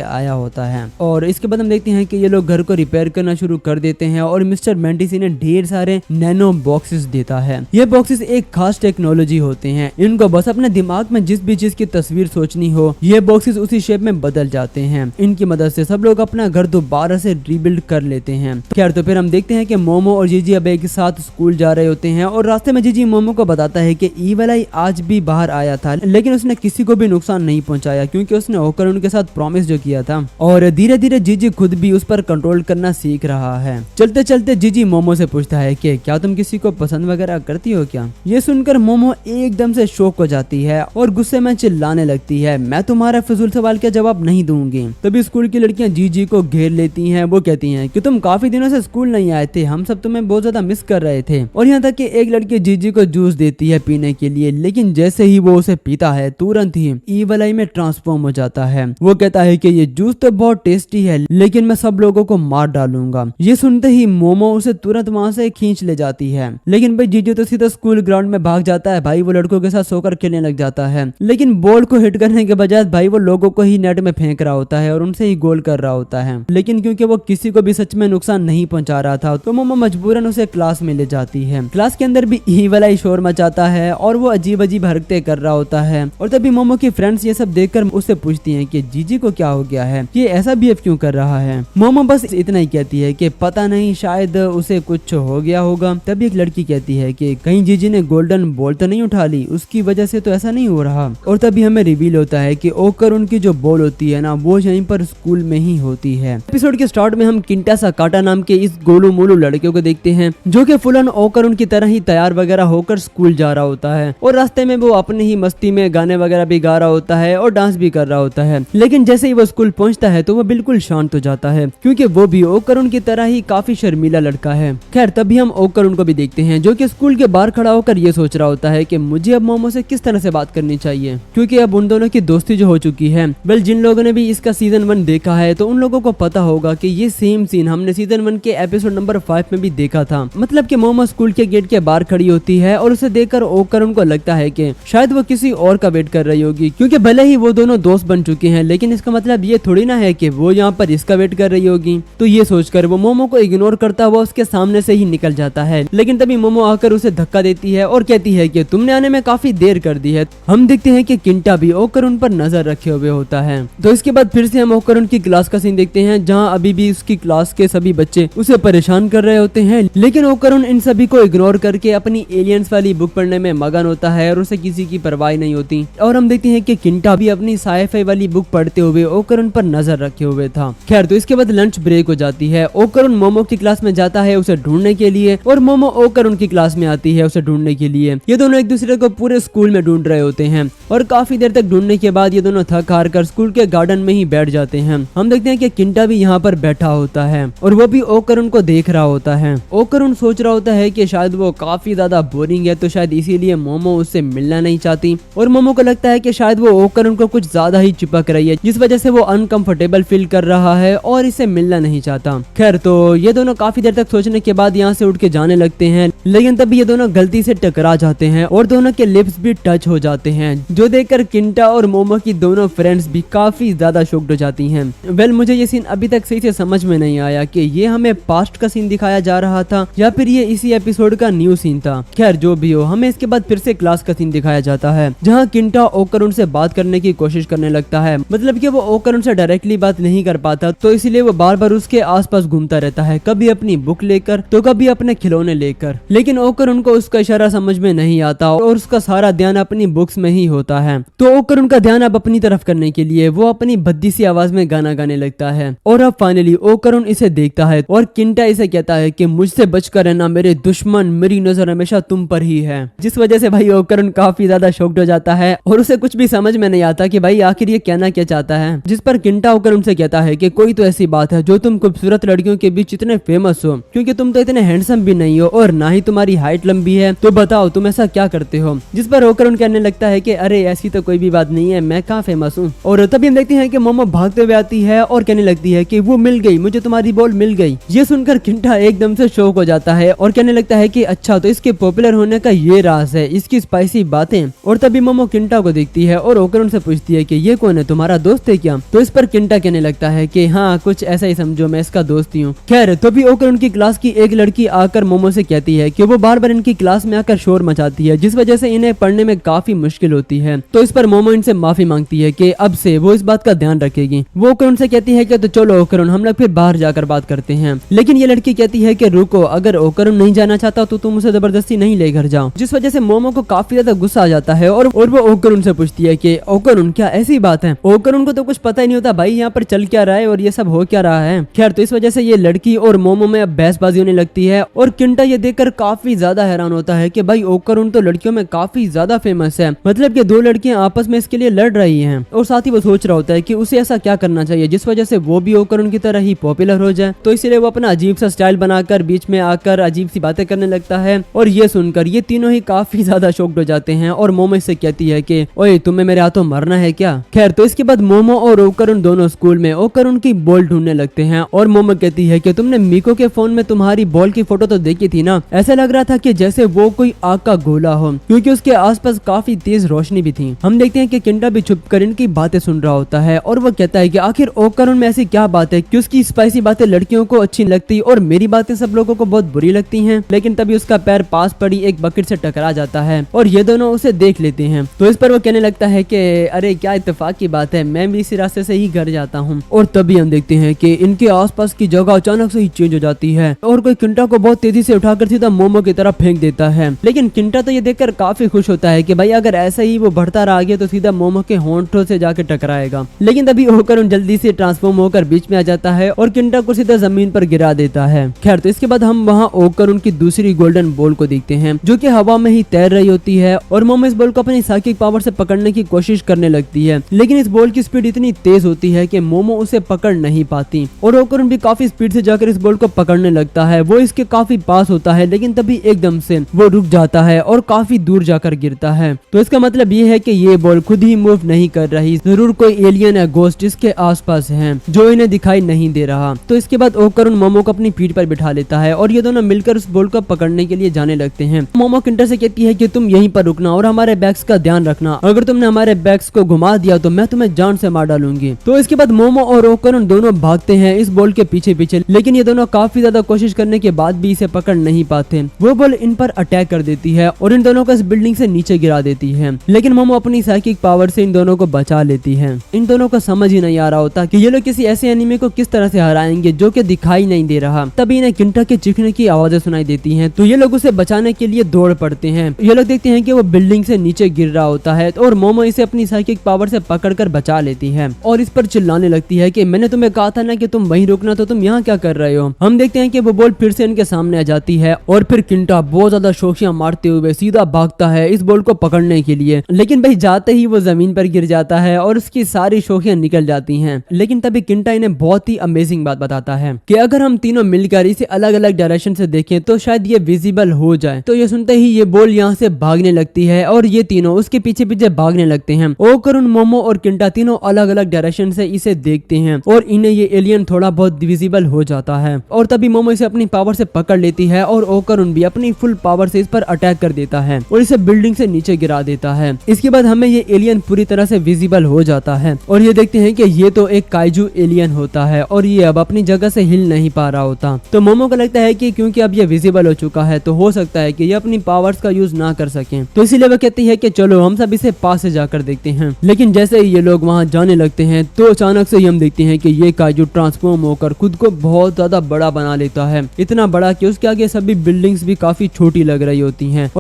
आया होता है। और इसके बाद हम देखते हैं कि ये लोग घर को रिपेयर करना शुरू कर देते हैं और मिस्टर मेंटिस इन्हें ढेर सारे नैनो बॉक्सेस देता है। ये बॉक्सेस एक खास टेक्नोलॉजी होते हैं, इनको बस अपने दिमाग में जिस भी चीज की तस्वीर सोचनी हो ये बॉक्सेस उसी शेप में बदल जाते हैं। इनकी मदद से सब लोग अपना घर दोबारा से रीबिल्ड कर लेते हैं। खैर तो फिर हम देखते हैं कि मोमो और जीजी अब एक साथ स्कूल जा रहे होते हैं और रास्ते में जीजी मोमो को बताता है कि ईवल आई आज भी बाहर आया था, लेकिन उसने किसी को भी नुकसान नहीं पहुंचाया क्योंकि उसने ओकरुन के साथ प्रॉमिस जो किया था। और धीरे धीरे जीजी खुद भी उस पर कंट्रोल करना सीख रहा है। चलते चलते जीजी मोमो से पूछता है कि क्या तुम किसी को पसंद वगैरह करती हो क्या। ये सुनकर मोमो एकदम से शॉक हो जाती है और गुस्से में चिल्लाने लगती है, मैं तुम्हारा फिजूल सवाल का जवाब नहीं दूंगी। तभी स्कूल की लड़कियां जीजी को घेर लेती हैं। वो कहती हैं कि तुम काफी दिनों से स्कूल नहीं आए थे, हम सब तुम्हें बहुत ज्यादा मिस कर रहे थे। और यहाँ तक कि एक लड़की जीजी को जूस देती है पीने के लिए, लेकिन जैसे ही वो उसे पीता है तुरंत ही ईवल आई में ट्रांसफॉर्म हो जाता है। वो कहता है कि ये जूस तो बहुत टेस्टी है लेकिन मैं सब लोगों को मार डालूंगा। ये सुनते ही मोमो उसे तुरंत वहाँ से खींच ले जाती है, लेकिन भाई जीजी तो सीधा स्कूल ग्राउंड में भाग जाता है। भाई वो लड़कों के साथ सोकर खेलने लग जाता है, लेकिन बॉल को हिट करने के बजाय भाई वो लोगों को ही नेट में फेंक रहा होता है और उनसे ही गोल कर रहा होता है। लेकिन क्योंकि वो किसी को भी सच में नुकसान नहीं पहुंचा रहा था तो मोमो मजबूरन उसे क्लास में ले जाती है। क्लास के अंदर भी ईवल आई शोर मचाता है और वो अजीब अजीब हरकतें कर रहा होता है। और तभी मोमो की फ्रेंड्स ये सब देखकर उससे पूछती हैं कि जीजी को क्या हो गया है, ये ऐसा बिहेव क्यों कर रहा है। मोमो बस इतना ही कहती है कि पता नहीं, शायद उसे कुछ हो गया होगा। तभी एक लड़की कहती है कि कहीं जीजी ने गोल्डन बॉल तो नहीं उठा ली, उसकी वजह से तो ऐसा नहीं हो रहा। और तभी हमें रिवील होता है कि ओकरुन की जो बॉल होती है ना वो यहीं पर स्कूल में ही होती है। एपिसोड के स्टार्ट में हम किंटा सकाटा नाम के इस गोलू मोलू लड़के को देखते हैं जो कि फुलन ओकरुन की तरह ही तैयार वगैरह होकर स्कूल जा रहा होता है और रास्ते में वो अपनी ही मस्ती में गाने वगैरह भी गा रहा होता है और डांस भी कर रहा होता है। लेकिन जैसे ही वो स्कूल पहुंचता है तो वो बिल्कुल शांत हो जाता है क्योंकि वो भी ओकरुन की तरह ही काफी शर्मीला लड़का है। खैर तभी हम ओकरुन को भी देखते हैं जो कि स्कूल के बाहर खड़ा होकर ये सोच रहा होता है कि मुझे अब मोमो से किस तरह से बात करनी चाहिए, क्योंकि अब उन दोनों की दोस्ती जो हो चुकी है। वेल जिन लोगों ने भी इसका सीजन 1 देखा है तो उन लोगों को पता होगा कि ये सेम सीन हमने सीजन 1 के एपिसोड नंबर 5 में भी देखा था। मतलब कि मोमो स्कूल के गेट के बाहर खड़ी होती है और उसे देखकर ओकरुन को लगता है कि शायद वो किसी और का वेट कर रही होगी, क्योंकि भले ही वो दोनों दोस्त बन चुके हैं लेकिन इसका मतलब ये थोड़ी ना है कि वो यहाँ पर इसका वेट कर रही होगी। तो ये सोचकर वो मोमो को इग्नोर करता हुआ उसके सामने से ही निकल जाता है। लेकिन तभी मोमो आकर उसे धक्का देती है और कहती है कि तुमने आने में काफी देर कर दी है। हम देखते हैं कि किंटा भी ओकरुन पर नजर रखे हुए होता है। तो इसके बाद फिर से हम ओकरुन की क्लास का सीन देखते हैं जहाँ अभी भी उसकी क्लास के सभी बच्चे उसे परेशान कर रहे होते हैं, लेकिन ओकरुन इन सभी को इग्नोर करके अपनी एलियंस वाली बुक पढ़ने में मगन होता है और उसे किसी की परवाह नहीं होती। और हम देखते हैं कि किंटा भी अपनी साइफाई वाली बुक पढ़ते हुए ओकरुन पर नजर रखे हुए था। खैर तो इसके बाद लंच ब्रेक हो जाती है। ओकरुन मोमो की क्लास में जाता है उसे ढूंढने के लिए और मोमो ओकरुन की क्लास में आती है उसे ढूंढने के लिए। ये दोनों एक दूसरे को पूरे स्कूल में ढूंढ रहे होते हैं और काफी देर तक ढूंढने के बाद ये दोनों थक हार कर स्कूल के गार्डन में ही बैठ जाते हैं। हम देखते हैं कि किंटा भी यहाँ पर बैठा होता है और वो भी ओकरुन को देख रहा होता है। ओकरुन सोच रहा होता है कि शायद वो काफी ज्यादा बोरिंग है तो शायद इसीलिए मोमो उससे मिलना नहीं चाहती, और मोमो को लगता है कि शायद वो ओकरुन को कुछ ज्यादा ही चिपक रही है जिस वजह से वो अनकंफर्टेबल फील कर रहा है और इसे मिलना नहीं चाहता। खैर तो ये दोनों काफी देर तक सोचने के बाद यहाँ से उठ के जाने लगते हैं, लेकिन तभी ये दोनों गलती से टकरा जाते हैं और दोनों के लिप्स भी टच हो जाते हैं, जो देखकर किंटा और मोमो की दोनों फ्रेंड्स भी काफी ज्यादा शॉक्ड हो जाती हैं। वेल मुझे ये सीन अभी तक सही से समझ में नहीं आया कि ये हमें पास्ट का सीन दिखाया जा रहा था या फिर ये इसी एपिसोड का न्यू सीन था। खैर जो भी हो, हमें इसके बाद फिर से क्लास का सीन दिखाया जाता है जहाँ किंटा ओकरुन से बात करने की कोशिश करने लगता है। मतलब कि वो ओकरुन से डायरेक्टली बात नहीं कर पाता तो इसलिए वो बार बार उसके आसपास घूमता रहता है, कभी अपनी बुक लेकर तो कभी अपने खिलौने लेकर। लेकिन ओकरुन को उसका इशारा समझ में नहीं आता और उसका सारा ध्यान अपनी बुक्स में ही होता है। तो ओकरुन का ध्यान अब अपनी तरफ करने के लिए वो अपनी भद्दी सी आवाज में गाना गाने लगता है। और अब फाइनली ओकरुन इसे देखता है और किंटा इसे कहता है कि मुझसे बचकर रहना मेरे दुश्मन, मेरी नजर हमेशा तुम पर ही है। जिस वजह से भाई ओकरुन काफी ज्यादा शॉक्ड हो जाता है और उसे कुछ भी समझ में नहीं आता कि भाई आखिर ये कहना क्या चाहता है। जिस पर किंटा ओकरुन से कहता है कि कोई तो ऐसी बात है जो तुम खूबसूरत लड़कियों के बीच इतने फेमस हो, क्योंकि तुम तो इतने हैंडसम भी नहीं हो और ना ही तुम्हारी हाइट लंबी है, तो बताओ तुम ऐसा क्या क्या करते हो, जिस पर ओकरुन कहने लगता है कि अरे ऐसी तो कोई भी बात नहीं है, मैं कहाँ फेमस हूँ। और तभी हम देखते हैं कि मोमो भागते हुए आती है और कहने लगती है कि वो मिल गई, मुझे तुम्हारी बॉल मिल गई। ये सुनकर किंटा एकदम से शॉक हो जाता है और कहने लगता है कि अच्छा तो इसके पॉपुलर होने का ये राज है, इसकी स्पाइसी बातें। और तभी मोमो किंटा को देखती है और ओकरुन से पूछती है कि ये कौन है, तुम्हारा दोस्त है क्या? तो इस पर किंटा कहने लगता है कि हाँ कुछ ऐसा ही समझो, मैं इसका दोस्त ही हूँ। खैर तभी ओकरुन की क्लास की एक लड़की आकर मोमो से कहती है कि वो बार बार इनकी क्लास में आकर शोर मचाती है, जिस वजह से इन्हें पढ़ने में काफी मुश्किल होती है। तो इस पर मोमो इनसे माफी मांगती है कि अब से वो इस बात का ध्यान रखेगी। वो ओकरुन से कहती है कि तो चलो ओकरुन हम लोग फिर बाहर जाकर बात करते हैं। लेकिन ये लड़की कहती है कि रुको, अगर ओकरुन नहीं जाना चाहता तो तुम उसे जबरदस्ती नहीं लेकर जाओ, जिस वजह से मोमो को काफी ज्यादा गुस्सा आ जाता है और वो ओकरुन से पूछती है कि ओकरुन क्या ऐसी बात है? ओकरुन को तो कुछ पता ही नहीं होता भाई यहाँ पर चल क्या रहा है और ये सब हो क्या रहा है। खैर तो इस वजह से ये लड़की और मोमो में अब बहसबाजी होने लगती है और किंटा ये देखकर काफी ज्यादा हैरान होता है कि भाई ओकरुन तो लड़कियों में काफी ज्यादा फेमस है, मतलब कि दो लड़कियां आपस में इसके लिए लड़ रही हैं। और साथ ही वो सोच रहा होता है कि उसे ऐसा क्या करना चाहिए जिस वजह से वो भी ओकरुन की तरह ही पॉपुलर हो जाए। तो इसलिए वो अपना अजीब सा स्टाइल बनाकर बीच में आकर अजीब सी बातें करने लगता है और ये सुनकर ये तीनों ही काफी ज्यादा शॉक्ड हो जाते हैं और मोमो इससे कहती है कि ओए तुम्हें मेरे हाथों मरना है क्या? खैर तो इसके बाद मोमो और ओकरुन दोनों स्कूल में ओकरुन की बॉल ढूंढने लगते हैं और मोमो कहती है कि तुमने मीको के फोन में तुम्हारी बॉल की फोटो तो देखी थी ना, ऐसा लग रहा था कि जैसे वो कोई आग का गोला हो, क्योंकि उसके आसपास काफी तेज रोशनी भी थी। हम देखते हैं कि किंटा भी छुपकर इनकी बातें सुन रहा होता है और वो कहता है कि आखिर ओकरुन में ऐसी क्या बात है कि उसकी स्पाइसी बातें लड़कियों को अच्छी लगती और मेरी बातें सब लोगों को बहुत बुरी लगती हैं। लेकिन तभी उसका पैर पास पड़ी एक बकेट से टकरा जाता है और ये दोनों उसे देख लेते हैं। तो इस पर वो कहने लगता है कि अरे क्या इत्तेफाक की बात है, मैं भी इसी रास्ते से ही घर जाता हूँ। और तभी हम देखते हैं कि इनके आसपास की जगह अचानक से ही चेंज हो जाती है और कोई किंटा को बहुत तेजी से उठाकर सीधा मोमो की तरफ फेंक देता है। लेकिन किंटा तो ये देखकर काफी खुश होता है कि भाई अगर ऐसा ही वो बढ़ता रहा गया तो सीधा मोमो के होंठों से जाके टकराएगा। लेकिन तभी ओकरुन जल्दी से ट्रांसफॉर्म होकर बीच में आ जाता है और किंटा को सीधा जमीन पर गिरा देता है। खैर तो इसके बाद हम वहाँ ओकरुन की दूसरी गोल्डन बॉल को देखते हैं जो कि हवा में ही तैर रही होती है और मोमो इस बॉल को अपनी साइकिक पावर से पकड़ने की कोशिश करने लगती है। लेकिन इस बॉल की स्पीड इतनी तेज होती है कि मोमो उसे पकड़ नहीं पाती और ओकरुन भी काफी स्पीड से जाकर इस बॉल को पकड़ने लगता है। वो इसके काफी पास होता है लेकिन तभी एकदम से वो रुक जाता है और काफी दूर जाकर गिरता है। तो इसका मतलब ये है कि ये बॉल खुद ही मूव नहीं कर रही, जरूर कोई एलियन या घोस्ट इसके आसपास है जो इन्हें दिखाई नहीं दे रहा। तो इसके बाद ओकरुन मोमो को अपनी पीठ पर बिठा लेता है और ये दोनों मिलकर उस बॉल को पकड़ने के लिए जाने लगते हैं। मोमो किंटा से कहती है कि तुम यहीं पर रुकना और हमारे बैग्स का ध्यान रखना, अगर तुमने हमारे बैग्स को घुमा दिया तो मैं तुम्हें जान से मार डालूंगी। तो इसके बाद मोमो और ओकरुन दोनों भागते हैं इस बॉल के पीछे पीछे, लेकिन ये दोनों काफी ज्यादा कोशिश करने के बाद भी इसे पकड़ नहीं पाते। वो बॉल इन पर अटैक कर देती है और इन दोनों को इस बिल्डिंग से नीचे गिरा देती है। लेकिन मोमो अपनी साइकिक पावर से इन दोनों को बचा लेती है। इन दोनों को समझ ही नहीं आ रहा होता कि ये लोग किसी ऐसे एनिमे को किस तरह से हराएंगे जो कि दिखाई नहीं दे रहा। तभी इन्हें किंटा के चीखने की आवाजें सुनाई देती हैं, तो ये लोग उसे बचाने के लिए दौड़ पड़ते हैं। ये लोग देखते हैं कि वो बिल्डिंग से नीचे गिर रहा होता है और मोमो इसे अपनी साइकिक पावर से पकड़कर बचा लेती है और इस पर चिल्लाने लगती है कि मैंने तुम्हें कहा था ना कि तुम वहीं रुकना, तो तुम यहाँ क्या कर रहे हो। हम देखते हैं कि वो बॉल फिर से इनके सामने आ जाती है और फिर किंटा बहुत ज्यादा शोखियां मारते हुए सीधा भागता है इस बॉल को पकड़ने के लिए। लेकिन भाई जाते ही वो जमीन पर गिर जाता है और उसकी सारी शोखियां निकल जाती हैं। लेकिन तभी किंटा इन्हें बहुत ही अमेजिंग बात बताता है कि अगर हम तीनों मिलकर इसे अलग अलग डायरेक्शन से देखें तो शायद ये विजिबल हो जाए। तो ये सुनते ही ये बॉल यहाँ से भागने लगती है और ये तीनों उसके पीछे पीछे भागने लगते हैं। ओकरुन, मोमो और किंटा तीनों अलग अलग डायरेक्शन से इसे देखते हैं और इन्हें ये एलियन थोड़ा बहुत विजिबल हो जाता है। और तभी मोमो इसे अपनी पावर से पकड़ लेती है और ओकरुन भी अपनी फुल पावर से इस पर अटैक कर देता है और इसे बिल्डिंग से नीचे गिरा देता है। इसके बाद हमें ये एलियन पूरी तरह से विजिबल हो जाता है और ये देखते हैं कि ये तो एक काइजू एलियन होता है और ये अब अपनी जगह से हिल नहीं पा रहा होता। तो मोमो को लगता है कि क्योंकि अब ये विजिबल हो चुका है तो हो सकता है कि ये अपनी पावर्स का यूज ना कर सके। तो इसीलिए वो कहती है कि चलो हम सब इसे पास से जाकर देखते हैं। लेकिन जैसे ही ये लोग वहां जाने लगते हैं तो अचानक से ही हम देखते हैं कि ये काइजू ट्रांसफॉर्म होकर खुद को बहुत ज्यादा बड़ा बना लेता है, इतना बड़ा कि उसके आगे सभी बिल्डिंग्स भी काफी छोटी लग रही होती हैं।